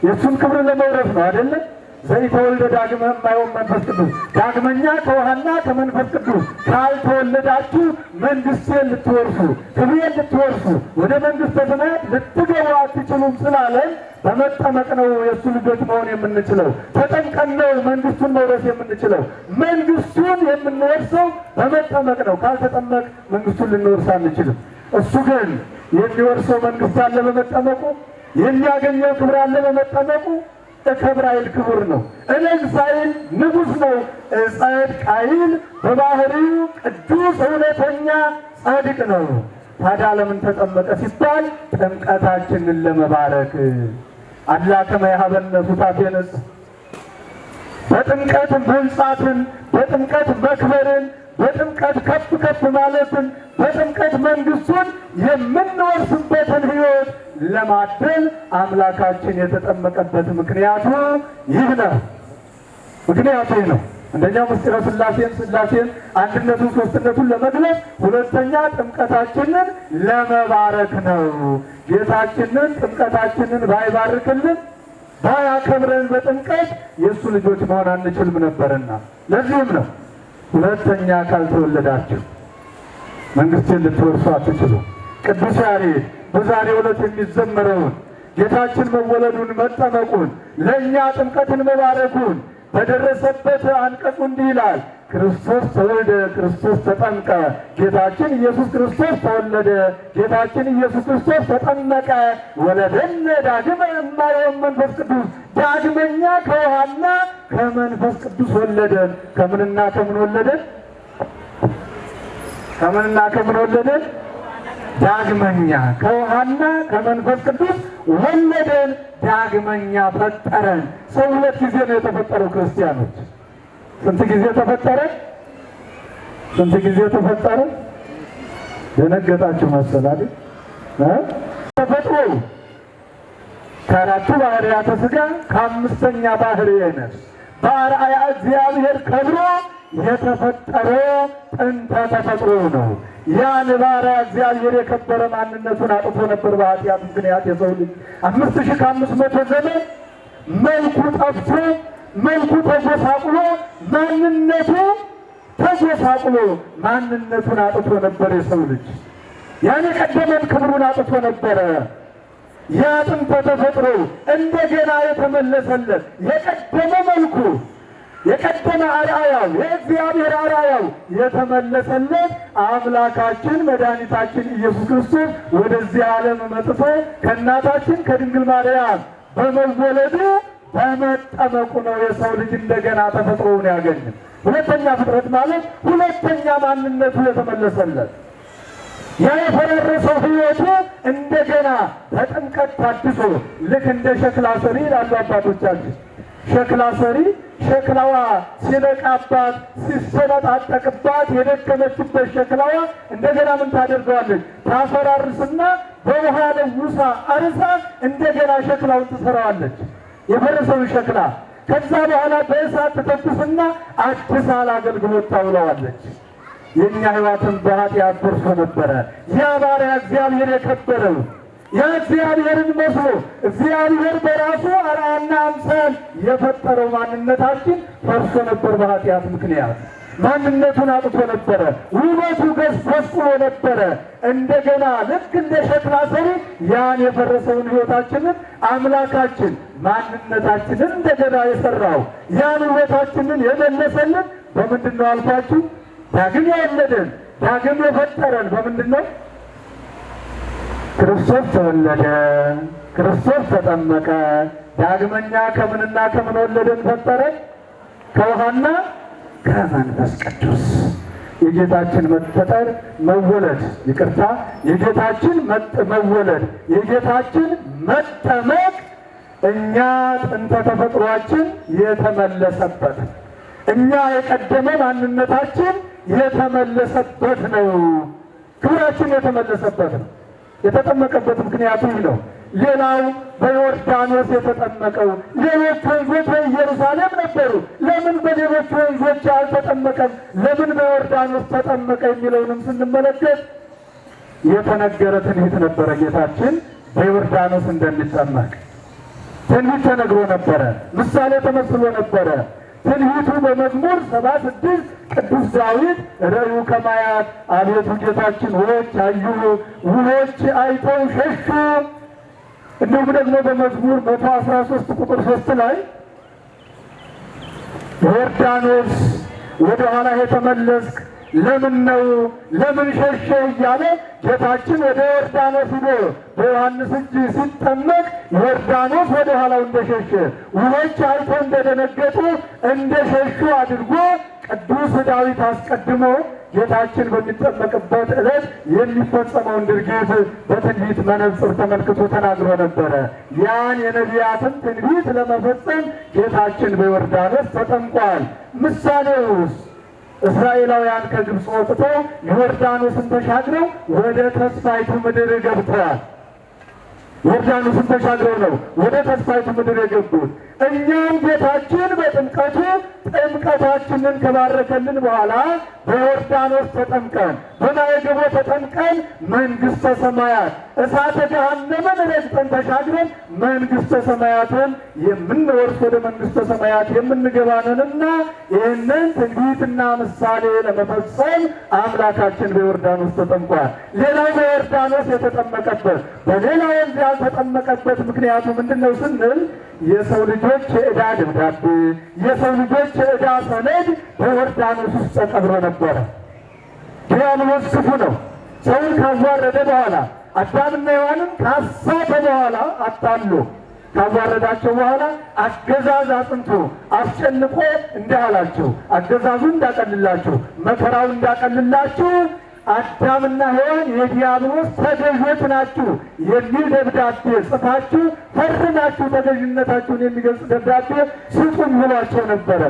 S1: የእሱን ክብር ለመውረስ ነው አይደለም? ዘይተወልደ ዳግመ እማይሆን መንፈስ ቅዱስ፣ ዳግመኛ ከውሃና ከመንፈስ ቅዱስ ካልተወለዳችሁ መንግሥቴን ልትወርሱ ክብሬን ልትወርሱ ወደ መንግሥተ ሰማያት ልትገቡ አትችሉም ስላለን በመጠመቅ ነው የእሱ ልጆች መሆን የምንችለው። ተጠምቀን ነው መንግሥቱን መውረስ የምንችለው። መንግሥቱን የምንወርሰው በመጠመቅ ነው። ካልተጠመቅ መንግሥቱን ልንወርስ አንችልም። እሱ ግን የሚወርሰው መንግሥት አለ በመጠመቁ፣ የሚያገኘው ክብር አለ በመጠመቁ። ክብር አይል ክቡር ነው። እኔግ ሳይል ንጉሥ ነው። ጻድቅ አይል በባህሪው ቅዱስ እውነተኛ ጻድቅ ነው። ታዲያ ለምን ተጠመቀ ሲባል ጥምቀታችንን ለመባረክ አላ ከመ ይሃበነ ሱታፌ ንጽሕ በጥምቀት መንጻትን፣ በጥምቀት መክበርን፣ በጥምቀት ከፍ ከፍ ማለትን፣ በጥምቀት መንግሥቱን የምንወርስበትን ሕይወት ለማደል አምላካችን የተጠመቀበት ምክንያቱ ይህ ነው። ምክንያቱ ይህ ነው። አንደኛው ምስጢረ ሥላሴን አንድነቱን ሦስትነቱን ለመግለጽ፣ ሁለተኛ ጥምቀታችንን ለመባረክ ነው። ጌታችንን ጥምቀታችንን ባይባርክልን ባያከብረን በጥምቀት የእሱ ልጆች መሆን አንችልም ነበርና ለዚህም ነው ሁለተኛ ካልተወለዳችሁ መንግሥቴን ልትወርሱ አትችሉ። ቅዱስ ያሬድ በዛሬው ዕለት የሚዘመረውን ጌታችን መወለዱን መጠመቁን ለእኛ ጥምቀትን መባረኩን በደረሰበት አንቀጹ እንዲህ ይላል። ክርስቶስ ተወልደ፣ ክርስቶስ ተጠምቀ፣ ጌታችን ኢየሱስ ክርስቶስ ተወለደ፣ ጌታችን ኢየሱስ ክርስቶስ ተጠመቀ። ወለደነ ዳግመ እማየውን መንፈስ ቅዱስ፣ ዳግመኛ ከውሃና ከመንፈስ ቅዱስ ወለደን። ከምንና ከምን ወለደን? ከምንና ከምን ወለደን? ዳግመኛ ከውሃና ከመንፈስ ቅዱስ ወለደን፣ ዳግመኛ ፈጠረን። ሰው ሁለት ጊዜ ነው የተፈጠረው። ክርስቲያኖች ስንት ጊዜ ተፈጠረ? ስንት ጊዜ ተፈጠረ? ደነገጣችሁ መሰል አይደል? ተፈጥሮ ከአራቱ ባህርያተ ሥጋ ከአምስተኛ ባህርየ ነፍስ በአርአያ እግዚአብሔር ከብሮ የተፈጠረ ጥንተ ተፈጥሮ ነው። ያን በአርአያ እግዚአብሔር የከበረ ማንነቱን አጥፎ ነበር በኃጢአት ምክንያት የሰው ልጅ 5500 ዘመን መልኩ ጠፍቶ መልኩ ተጎሳቁሎ ማንነቱ ተጎሳቁሎ ማንነቱን አጥቶ ነበር የሰው ልጅ። ያን የቀደመን ክብሩን አጥቶ ነበረ። ያ ጥንተ ተፈጥሮ እንደገና የተመለሰለት የቀደመ መልኩ የቀደመ አርአያው የእግዚአብሔር አርአያው የተመለሰለት አምላካችን መድኃኒታችን ኢየሱስ ክርስቶስ ወደዚህ ዓለም መጥቶ ከእናታችን ከድንግል ማርያም በመወለዱ በመጠመቁ ነው የሰው ልጅ እንደገና ተፈጥሮውን ያገኘ። ሁለተኛ ፍጥረት ማለት ሁለተኛ ማንነቱ የተመለሰለት ያ የፈራረሰው ሕይወቱ እንደገና በጥምቀት ታድሶ ልክ እንደ ሸክላ ሰሪ ይላሉ አባቶቻችን። ሸክላ ሰሪ ሸክላዋ ሲነቃባት ሲሰነጣጠቅባት የደከመችበት ሸክላዋ እንደገና ምን ታደርገዋለች? ታፈራርስና በውሃ ለውሳ አርሳ እንደገና ሸክላውን ትሰራዋለች፣ የፈረሰውን ሸክላ። ከዛ በኋላ በእሳት ትተኩስና አድሳ ለአገልግሎት ታውለዋለች። የኛ ሕይወትን በኃጢአት ደርሶ ነበረ። ያ ባሪያ እግዚአብሔር የከበረው ያ እግዚአብሔርን መስሎ እግዚአብሔር በራሱ አርአያና አምሳል የፈጠረው ማንነታችን ፈርሶ ነበር በኃጢአት ምክንያት። ማንነቱን አጥቶ ነበረ። ውበቱ ገዝፎ ነበረ። እንደገና ልክ እንደ ሸክላ ሰሪ ያን የፈረሰውን ሕይወታችንን አምላካችን ማንነታችንን እንደገና የሰራው ያን ውበታችንን የመለሰልን በምንድን ነው አልኳችሁ? ዳግም የወለደን ዳግም የፈጠረን በምንድን ነው? ክርስቶስ ተወለደ፣ ክርስቶስ ተጠመቀ። ዳግመኛ ከምንና ከምን ወለደን ፈጠረን? ከውሃና ከመንፈስ ቅዱስ። የጌታችን መፈጠር መወለድ፣ ይቅርታ፣ የጌታችን መወለድ፣ የጌታችን መጠመቅ እኛ ጥንተ ተፈጥሯችን የተመለሰበት እኛ የቀደመ ማንነታችን የተመለሰበት ነው። ክብራችን የተመለሰበት ነው። የተጠመቀበት ምክንያቱ ይህ ነው። ሌላው በዮርዳኖስ የተጠመቀው ሌሎች ወንዞች በኢየሩሳሌም ነበሩ። ለምን በሌሎች ወንዞች አልተጠመቀም? ለምን በዮርዳኖስ ተጠመቀ? የሚለውንም ስንመለከት የተነገረ ትንቢት ነበረ። ጌታችን በዮርዳኖስ እንደሚጠመቅ ትንቢት ተነግሮ ነበረ። ምሳሌ ተመስሎ ነበረ። ትንቢቱ በመዝሙር 76 ቅዱስ ዳዊት ረዩ ከማያት አቤቱ ጌታችን ውኆች አዩ፣ ውኆች አይተው ሸሹ። እንዲሁም ደግሞ በመዝሙር 113 ቁጥር 3 ላይ ዮርዳኖስ ወደ ኋላ የተመለስክ ለምን ነው ለምን ሸሸ እያለ ጌታችን ወደ ዮርዳኖስ ሂዶ በዮሐንስ እጅ ሲጠመቅ ዮርዳኖስ ወደ ኋላው እንደሸሸ ውኆች አይተው እንደደነገጡ እንደሸሹ አድርጎ ቅዱስ ዳዊት አስቀድሞ ጌታችን በሚጠመቅበት ዕለት የሚፈጸመውን ድርጊት በትንቢት መነጽር ተመልክቶ ተናግሮ ነበረ። ያን የነቢያትን ትንቢት ለመፈጸም ጌታችን በዮርዳኖስ ተጠምቋል። ምሳሌውስ እስራኤላውያን ከግብፅ ወጥተው ዮርዳኖስን ተሻግረው ወደ ተስፋይቱ ምድር ገብተዋል። ዮርዳኖስን ተሻግረው ነው ወደ ተስፋይቱ ምድር የገቡት። እኛም ጌታችን በጥምቀቱ ጥምቀታችንን ከባረከልን በኋላ በዮርዳኖስ ተጠምቀን በማየገቦ ተጠምቀን መንግሥተ ሰማያት እሳተ ገሃነምን ረግጠን ተሻግረን መንግሥተ ሰማያትን የምንወርስ ወደ መንግሥተ ሰማያት የምንገባነንና ይህንን ትንቢትና ምሳሌ ለመፈጸም አምላካችን በዮርዳኖስ ተጠምቋል። ሌላው በዮርዳኖስ የተጠመቀበት በሌላ ወንዝ ያልተጠመቀበት ምክንያቱ ምንድን ነው ስንል የሰው ልጆች የዕዳ ደብዳቤ የሰው ልጆች የዕዳ ሰነድ በዮርዳኖስ ውስጥ ተቀብሮ ነበረ። ዲያብሎስ ክፉ ነው። ሰውን ካዋረደ በኋላ አዳምና ሔዋንን ካሳተ በኋላ አታሎ ካዋረዳቸው በኋላ አገዛዝ አጽንቶ አስጨንቆ እንዲህ አላቸው። አገዛዙ እንዳቀልላችሁ መከራው እንዳቀልላችሁ አዳምና ሔዋን የዲያብሎስ ተገዦች ናችሁ የሚል ደብዳቤ ጽፋችሁ ፈርማችሁ ተገዥነታችሁን የሚገልጽ ደብዳቤ ስጡን ብሏቸው ነበረ።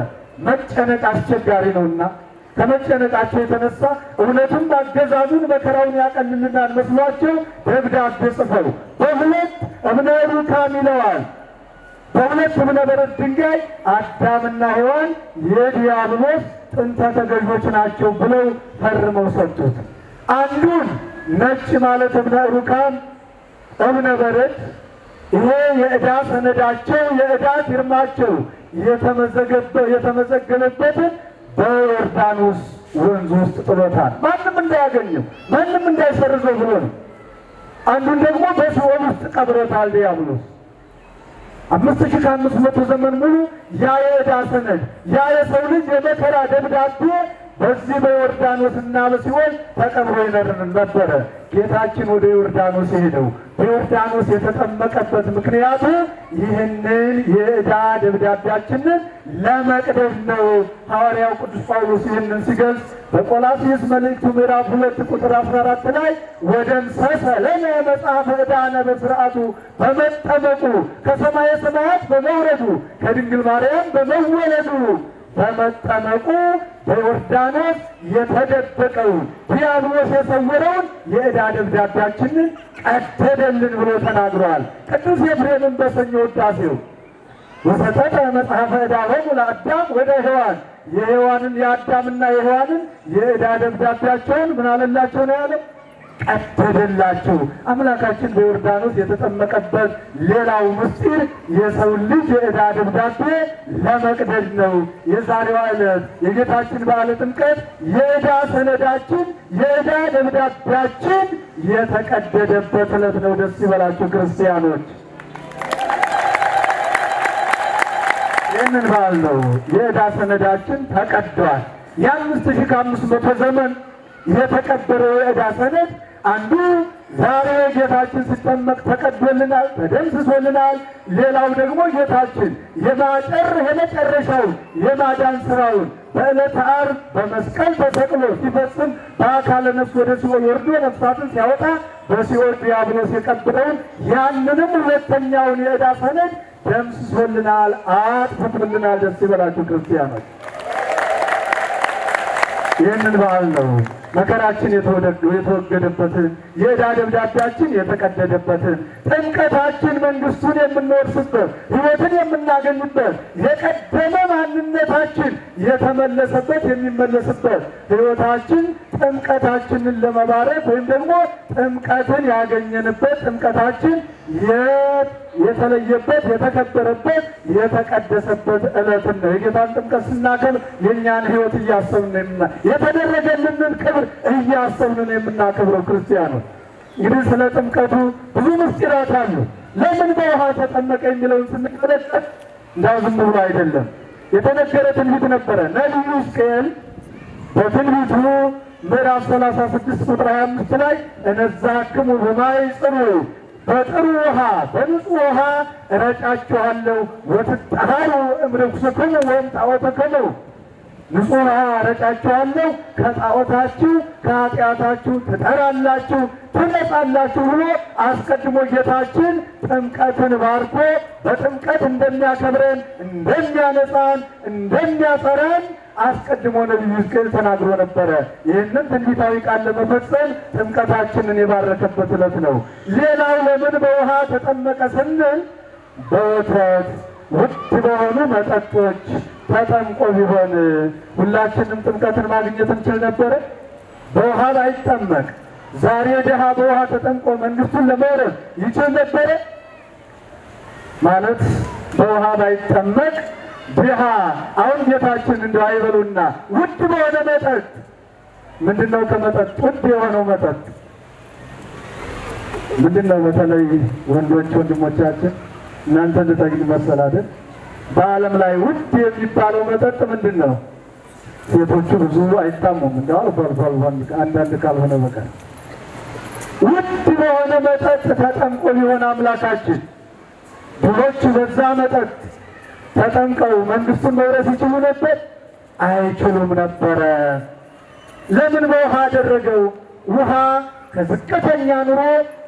S1: መጨነቅ አስቸጋሪ ነውና ከመጨነቃቸው የተነሳ እውነቱም አገዛዙን መከራውን ያቀልልናል መስሏቸው ደብዳቤ ጽፈው በሁለት እብነ ሩካም ይለዋል። በሁለት እብነ በረድ ድንጋይ አዳምና ሔዋን የዲያብሎስ ጥንተ ተገዦች ናቸው ብለው ፈርመው ሰጡት። አንዱን ነጭ ማለት እብነ ሩካም እብነ በረድ ይሄ የዕዳ ሰነዳቸው የዕዳ ፊርማቸው የተመዘገበበትን በዮርዳኖስ ወንዝ ውስጥ ጥሎታል። ማንም እንዳያገኘው ማንም እንዳይሰርዘው ብሎ ነው። አንዱን ደግሞ በሲኦል ውስጥ ቀብሮታል ዲያብሎስ። 5500 ዘመን ሙሉ ያ የዕዳ ሰነድ ያ የሰው ልጅ የመከራ ደብዳቤ በዚህ በዮርዳኖስና በሲኦል ተቀብሮ ይኖርን ነበረ። ጌታችን ወደ ዮርዳኖስ የሄደው በዮርዳኖስ የተጠመቀበት ምክንያቱ ይህንን የዕዳ ደብዳቤያችንን ለመቅደድ ነው። ሐዋርያው ቅዱስ ጳውሎስ ይህንን ሲገልጽ በቆላስይስ መልእክቱ ምዕራፍ 2 ቁጥር 14 ላይ ወደምሰሰ ለነ መጽሐፈ ዕዳነ በሥርዓቱ በመጠመቁ ከሰማየ ሰማያት በመውረዱ ከድንግል ማርያም በመወለዱ በመጠመቁ በዮርዳኖስ የተደበቀውን ዲያብሎስ የሰወረውን የዕዳ ደብዳቤያችንን ቀደደልን ብሎ ተናግሯል። ቅዱስ ኤፍሬምም በሰኞ ውዳሴው ወሰጠጠ መጽሐፈ ዕዳሆሙ ለአዳም ወደ ሔዋን የሔዋንን የአዳምና የሔዋንን የዕዳ ደብዳቤያቸውን ምን አለላቸው ነው ያለው? ቀደደላቸው። አምላካችን በዮርዳኖስ የተጠመቀበት ሌላው ምስጢር የሰው ልጅ የዕዳ ደብዳቤ ለመቅደድ ነው። የዛሬዋ ዕለት የጌታችን በዓለ ጥምቀት የዕዳ ሰነዳችን የዕዳ ደብዳቤያችን የተቀደደበት ዕለት ነው። ደስ ይበላችሁ ክርስቲያኖች። ይህንን በዓል ነው የዕዳ ሰነዳችን ተቀዷል። የ5500 ዘመን የተቀበረው የዕዳ ሰነድ አንዱ ዛሬ ጌታችን ሲጠመቅ ተቀዶልናል፣ ተደምስሶልናል። ሌላው ደግሞ ጌታችን የመጨረሻውን የማዳን ስራውን በዕለተ ዓርብ በመስቀል ተሰቅሎ ሲፈጽም በአካለ ነፍስ ወደ ሲኦል ወርዶ ነፍሳትን ሲያወጣ በሲኦል ዲያብሎስ የቀበረውን ያንንም ሁለተኛውን የዕዳ ሰነድ ደምስሶልናል፣ አጥፍቶልናል። ደስ ይበላችሁ ክርስቲያኖች። ይህንን በዓል ነው መከራችን የተወገደበትን የዕዳ ደብዳቤያችን የተቀደደበትን ጥምቀታችን መንግስቱን የምንወርስበት ሕይወትን የምናገኝበት የቀደመ ማንነታችን የተመለሰበት የሚመለስበት ሕይወታችን ጥምቀታችንን ለመባረክ ወይም ደግሞ ጥምቀትን ያገኘንበት ጥምቀታችን የተለየበት የተከበረበት የተቀደሰበት ዕለትን ነው። የጌታን ጥምቀት ስናከብር የእኛን ሕይወት እያሰብን የተደረገልንን ክብር እያሰብን የምናከብረው ክርስቲያኖች። እንግዲህ ስለ ጥምቀቱ ብዙ ምስጢራት አሉ። ለምን በውሃ ተጠመቀ የሚለውን ስንመለከት እንዳው ዝም ብሎ አይደለም። የተነገረ ትንቢት ነበረ። ነቢዩ ሕዝቅኤል በትንቢቱ ምዕራፍ 36 ቁጥር 25 ላይ እነዛክሙ በማይ ጽኑ በጥሩ ውሃ በንጹህ ውሃ እረጫችኋለሁ ወትጠሃሩ እምርኩስክሙ ወይም ጣዖተክሙ ንጹህ ውሃ እረጫችኋለሁ ከጣዖታችሁ ከኃጢአታችሁ ትጠራላችሁ ትነጻላችሁ ብሎ አስቀድሞ ጌታችን ጥምቀትን ባርኮ በጥምቀት እንደሚያከብረን እንደሚያነጻን እንደሚያጸራን አስቀድሞ ነቢዩ ሕዝቅኤል ተናግሮ ነበረ። ይህንን ትንቢታዊ ቃል ለመፈጸም ጥምቀታችንን የባረከበት ዕለት ነው። ሌላው ለምን በውሃ ተጠመቀ ስንል በወተት ውድ በሆኑ መጠጦች ተጠምቆ ቢሆን ሁላችንም ጥምቀትን ማግኘት እንችል ነበረ። በውሃ ባይጠመቅ ዛሬ ድሃ በውሃ ተጠምቆ መንግስቱን ለመውረስ ይችል ነበረ ማለት በውሃ ባይጠመቅ ድሃ አሁን ጌታችን እንደው አይበሉና ውድ በሆነ መጠጥ ምንድነው? ከመጠጥ ውድ የሆነው መጠጥ ምንድነው? በተለይ ወንዶች ወንድሞቻችን እናንተ ልጠይቅ መሰላደን በዓለም ላይ ውድ የሚባለው መጠጥ ምንድነው? ሴቶቹ ብዙ አይታሙም እንደው አልፎ አንዳንድ ካልሆነ በቀር ውድ በሆነ መጠጥ ተጠምቆ ሊሆን አምላካችን ብዙዎች በዛ መጠጥ ተጠምቀው መንግስቱን መውረስ ይችሉ ነበር? አይችሉም ነበረ። ለምን በውሃ አደረገው? ውሃ ከዝቅተኛ ኑሮ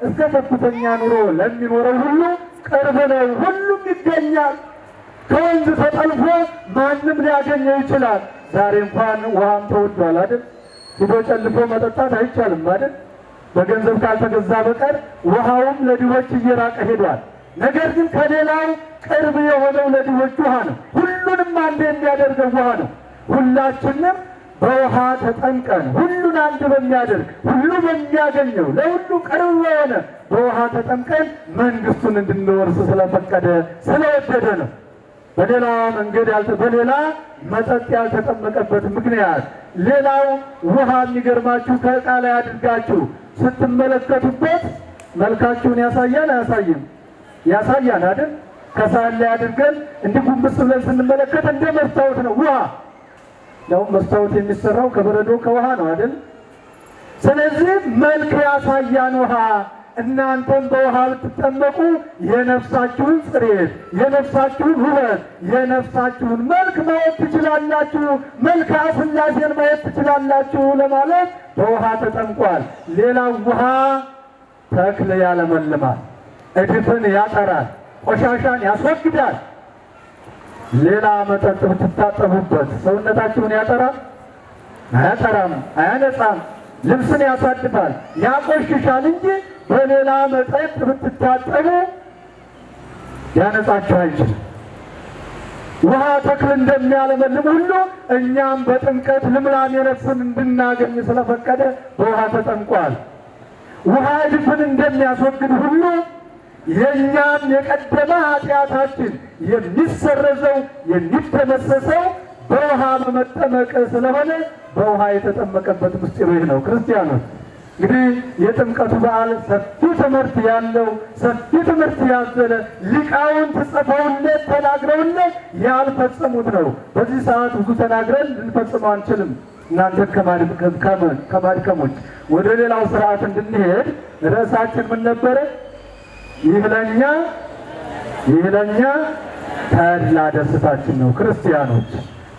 S1: እስከ ከፍተኛ ኑሮ ለሚኖረው ሁሉ ቅርብ ነው። ሁሉም ይገኛል። ከወንዝ ተጠልፎ ማንም ሊያገኘው ይችላል። ዛሬ እንኳን ውሃም ተወዷል አይደል? ሂዶ ጨልፎ መጠጣት አይቻልም አይደል? በገንዘብ ካልተገዛ በቀር ውሃውም ለድሆች እየራቀ ሄዷል። ነገር ግን ከሌላው ቅርብ የሆነው ለድሆች ውሃ ነው። ሁሉንም አንድ የሚያደርገው ውሃ ነው። ሁላችንም በውሃ ተጠምቀን ሁሉን አንድ በሚያደርግ ሁሉ በሚያገኘው ለሁሉ ቅርብ የሆነ በውሃ ተጠምቀን መንግስቱን እንድንወርስ ስለፈቀደ ስለወደደ ነው። በሌላ መንገድ በሌላ መጠጥ ያልተጠመቀበት ምክንያት ሌላው ውሃ የሚገርማችሁ ከዕቃ ላይ አድርጋችሁ ስትመለከቱበት መልካችሁን ያሳያል አያሳይም? ያሳያል አይደል? ከሳህን ላይ አድርገን እንዲህ ጉንብስ ብለን ስንመለከት እንደ መስታወት ነው ውሃ። ያው መስታወት የሚሰራው ከበረዶ ከውሃ ነው አይደል? ስለዚህ መልክ ያሳያን ውሃ እናንተም በውሃ ብትጠመቁ የነፍሳችሁን ጽሬት፣ የነፍሳችሁን ውበት፣ የነፍሳችሁን መልክ ማየት ትችላላችሁ። መልክዓ ሥላሴን ማየት ትችላላችሁ ለማለት በውሃ ተጠምቋል። ሌላው ውሃ ተክል ያለመልማል፣ እድፍን ያጠራል፣ ቆሻሻን ያስወግዳል። ሌላ መጠጥ ብትታጠቡበት ሰውነታችሁን ያጠራል? አያጠራም፣ አያነጻም። ልብስን ያሳድፋል፣ ያቆሽሻል እንጂ በሌላ መጠጥ ብትታጠቡ ያነጻችሁ አይችልም። ውሃ ተክል እንደሚያለመልም ሁሉ እኛም በጥምቀት ልምላሜ ነፍስን እንድናገኝ ስለፈቀደ በውሃ ተጠምቋል። ውሃ እድፍን እንደሚያስወግድ ሁሉ የእኛም የቀደመ ኃጢአታችን የሚሰረዘው የሚደመሰሰው በውሃ በመጠመቅ ስለሆነ በውሃ የተጠመቀበት ምስጢሩ ይህ ነው። ክርስቲያኖች እንግዲህ የጥምቀቱ በዓል ሰፊ ትምህርት ያለው ሰፊ ትምህርት ያዘለ ሊቃውንት ጽፈውለት ተናግረውለት ያልፈጸሙት ነው። በዚህ ሰዓት ብዙ ተናግረን ልንፈጽመው አንችልም። እናንተን ከማድከሞች ወደ ሌላው ስርዓት እንድንሄድ ርዕሳችን ምን ነበረ? ይህ ለእኛ ተድላ ደስታችን ነው። ክርስቲያኖች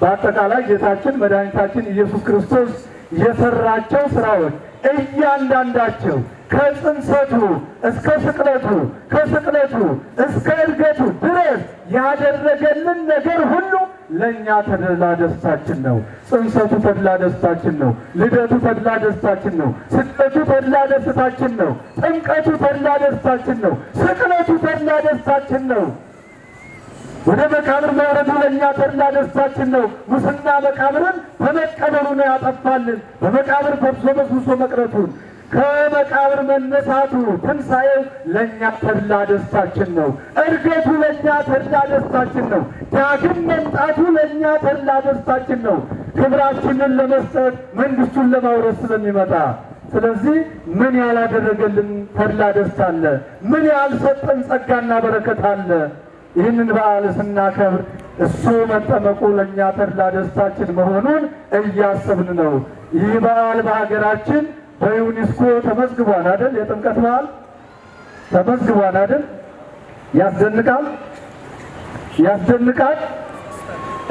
S1: በአጠቃላይ ጌታችን መድኃኒታችን ኢየሱስ ክርስቶስ የሰራቸው ስራዎች እያንዳንዳቸው ከጽንሰቱ እስከ ስቅለቱ ከስቅለቱ እስከ ዕርገቱ ድረስ ያደረገልን ነገር ሁሉ ለእኛ ተድላ ደስታችን ነው። ጽንሰቱ ተድላ ደስታችን ነው። ልደቱ ተድላ ደስታችን ነው። ስቅለቱ ተድላ ደስታችን ነው። ጥምቀቱ ተድላ ደስታችን ነው። ስቅለቱ ተድላ ደስታችን ነው። ወደ መቃብር መውረዱ ለእኛ ተድላ ደስታችን ነው። ሙስና መቃብርን በመቀበሩ ነው ያጠፋልን። በመቃብር በስብሶ መቅረቱን ከመቃብር መነሳቱ ትንሣኤው ለእኛ ተድላ ደስታችን ነው። ዕርገቱ ለእኛ ተድላ ደስታችን ነው። ዳግም መምጣቱ ለእኛ ተድላ ደስታችን ነው። ክብራችንን ለመስጠት መንግስቱን ለማውረስ ስለሚመጣ ስለዚህ ምን ያላደረገልን ተድላ ደስታ አለ? ምን ያልሰጠን ጸጋና በረከት አለ? ይህንን በዓል ስናከብር እሱ መጠመቁ ለእኛ ተድላ ደስታችን መሆኑን እያሰብን ነው። ይህ በዓል በሀገራችን በዩኒስኮ ተመዝግቧል አይደል? የጥምቀት በዓል ተመዝግቧል አይደል? ያስደንቃል፣ ያስደንቃል።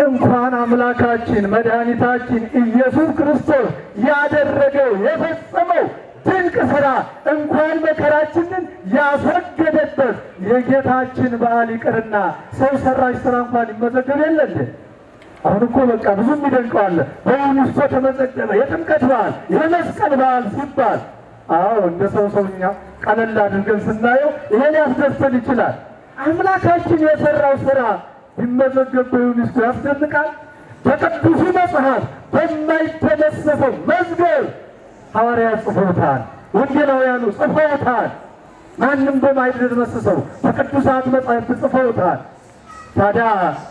S1: እንኳን አምላካችን መድኃኒታችን ኢየሱስ ክርስቶስ ያደረገው የፈጸመው ድንቅ ስራ እንኳን መከራችንን ያስወገደበት የጌታችን በዓል ይቅርና ሰው ሰራሽ ስራ እንኳን ይመዘገብ የለ እንዴ? አሁን እኮ በቃ ብዙ የሚደንቀው አለ። በዩኒስኮ ተመዘገበ የጥምቀት በዓል የመስቀል በዓል ሲባል፣ አዎ እንደ ሰውኛ ቀለል አድርገን ስናየው ይሄን ያስደስተን ይችላል። አምላካችን የሰራው ስራ ቢመዘገብ በዩኒስኮ ያስደንቃል። በቅዱሱ መጽሐፍ በማይተነሰፈው መዝገብ ሐዋርያት ጽፈውታል፣ ወንጌላውያኑ ጽፈውታል። ማንም በማይደመሰሰው በቅዱሳት መጻሕፍት ጽፈውታል። ታዲያ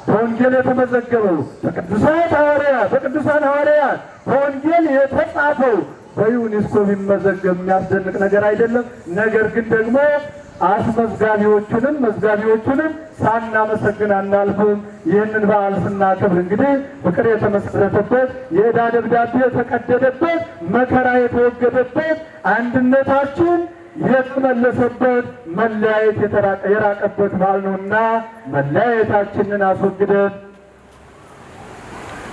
S1: በወንጌል የተመዘገበው በቅዱሳን ሐዋርያት በወንጌል የተጻፈው በዩኒስኮ ቢመዘገብ የሚያስደንቅ ነገር አይደለም። ነገር ግን ደግሞ መዝጋቢዎቹንም ሳናመሰግን አናልፍም። ይህንን በዓል ስናከብር እንግዲህ ፍቅር የተመሰረተበት፣ የዕዳ ደብዳቤ የተቀደደበት፣ መከራ የተወገደበት፣ አንድነታችን የተመለሰበት፣ መለያየት የራቀበት በዓል ነውና መለያየታችንን አስወግደን፣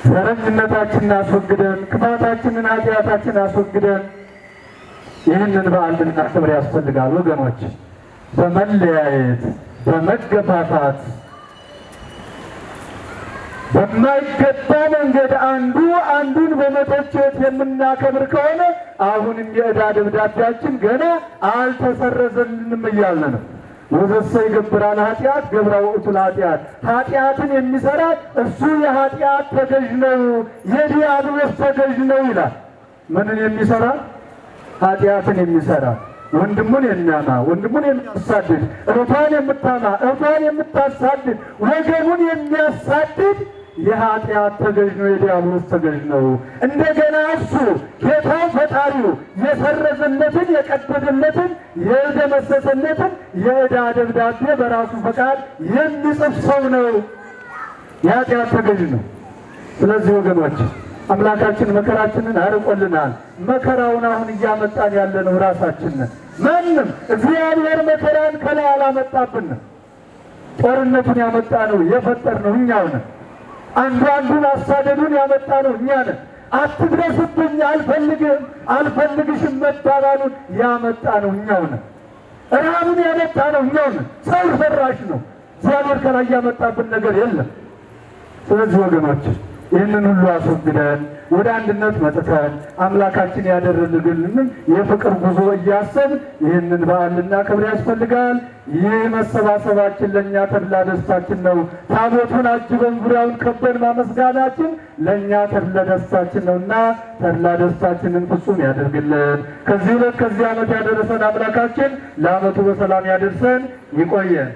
S1: ዘረኝነታችንን አስወግደን፣ ክፋታችንን ኃጢአታችንን አስወግደን ይህንን በዓል ልናከብር ያስፈልጋል ወገኖች። በመለያየት በመገፋፋት በማይገባ መንገድ አንዱ አንዱን በመተቸት የምናከብር ከሆነ አሁንም የዕዳ ደብዳቤያችን ገና አልተሰረዘልንም እያለ ነው። ወዘሰ ይገብራል ኃጢአት ገብረ ውእቱ ለኃጢአት፣ ኃጢአትን የሚሰራ እሱ የኃጢአት ተገዥ ነው፣ የዲያብሎስ ተገዥ ነው ይላል። ምንን የሚሰራ? ኃጢአትን የሚሰራ ወንድሙን የሚያማ ወንድሙን የሚያሳድድ፣ እህቷን የምታማ እህቷን የምታሳድድ፣ ወገኑን የሚያሳድድ የኃጢአት ተገዥ ነው፣ የዲያብሎስ ተገዥ ነው። እንደገና እሱ ጌታው ፈጣሪው የሰረዘለትን የቀደደለትን የደመሰሰለትን የዕዳ ደብዳቤ በራሱ ፈቃድ የሚጽፍ ሰው ነው፣ የኃጢአት ተገዥ ነው። ስለዚህ ወገኖች አምላካችን መከራችንን አርቆልናል። መከራውን አሁን እያመጣን ያለነው ራሳችን ነን። ማንም እግዚአብሔር መከራን ከላይ አላመጣብንም። ጦርነቱን ያመጣነው የፈጠርነው እኛው ነን። አንዱ አንዱን አሳደዱን ያመጣነው እኛ ነን። አትድረስብኝ፣ አልፈልግም፣ አልፈልግሽም መባባሉን ያመጣነው እኛው ነን። ረሃቡን ያመጣነው እኛው ነን። ሰው ሰራሽ ነው። እግዚአብሔር ከላይ ያመጣብን ነገር የለም። ስለዚህ ወገኖች ይህንን ሁሉ አስወግደን ወደ አንድነት መጥተን አምላካችን ያደረግልንን የፍቅር ጉዞ እያሰብን ይህንን በዓል ልናከብር ያስፈልጋል። ይህ መሰባሰባችን ለእኛ ተድላ ደስታችን ነው። ታቦቱን አጅበን ዙሪያውን ከበን ማመስጋናችን ለእኛ ተድላ ደስታችን ነውና ተድላ ደስታችንን ፍጹም ያደርግልን። ከዚህ ዕለት ከዚህ ዓመት ያደረሰን አምላካችን ለዓመቱ በሰላም ያደርሰን። ይቆየን።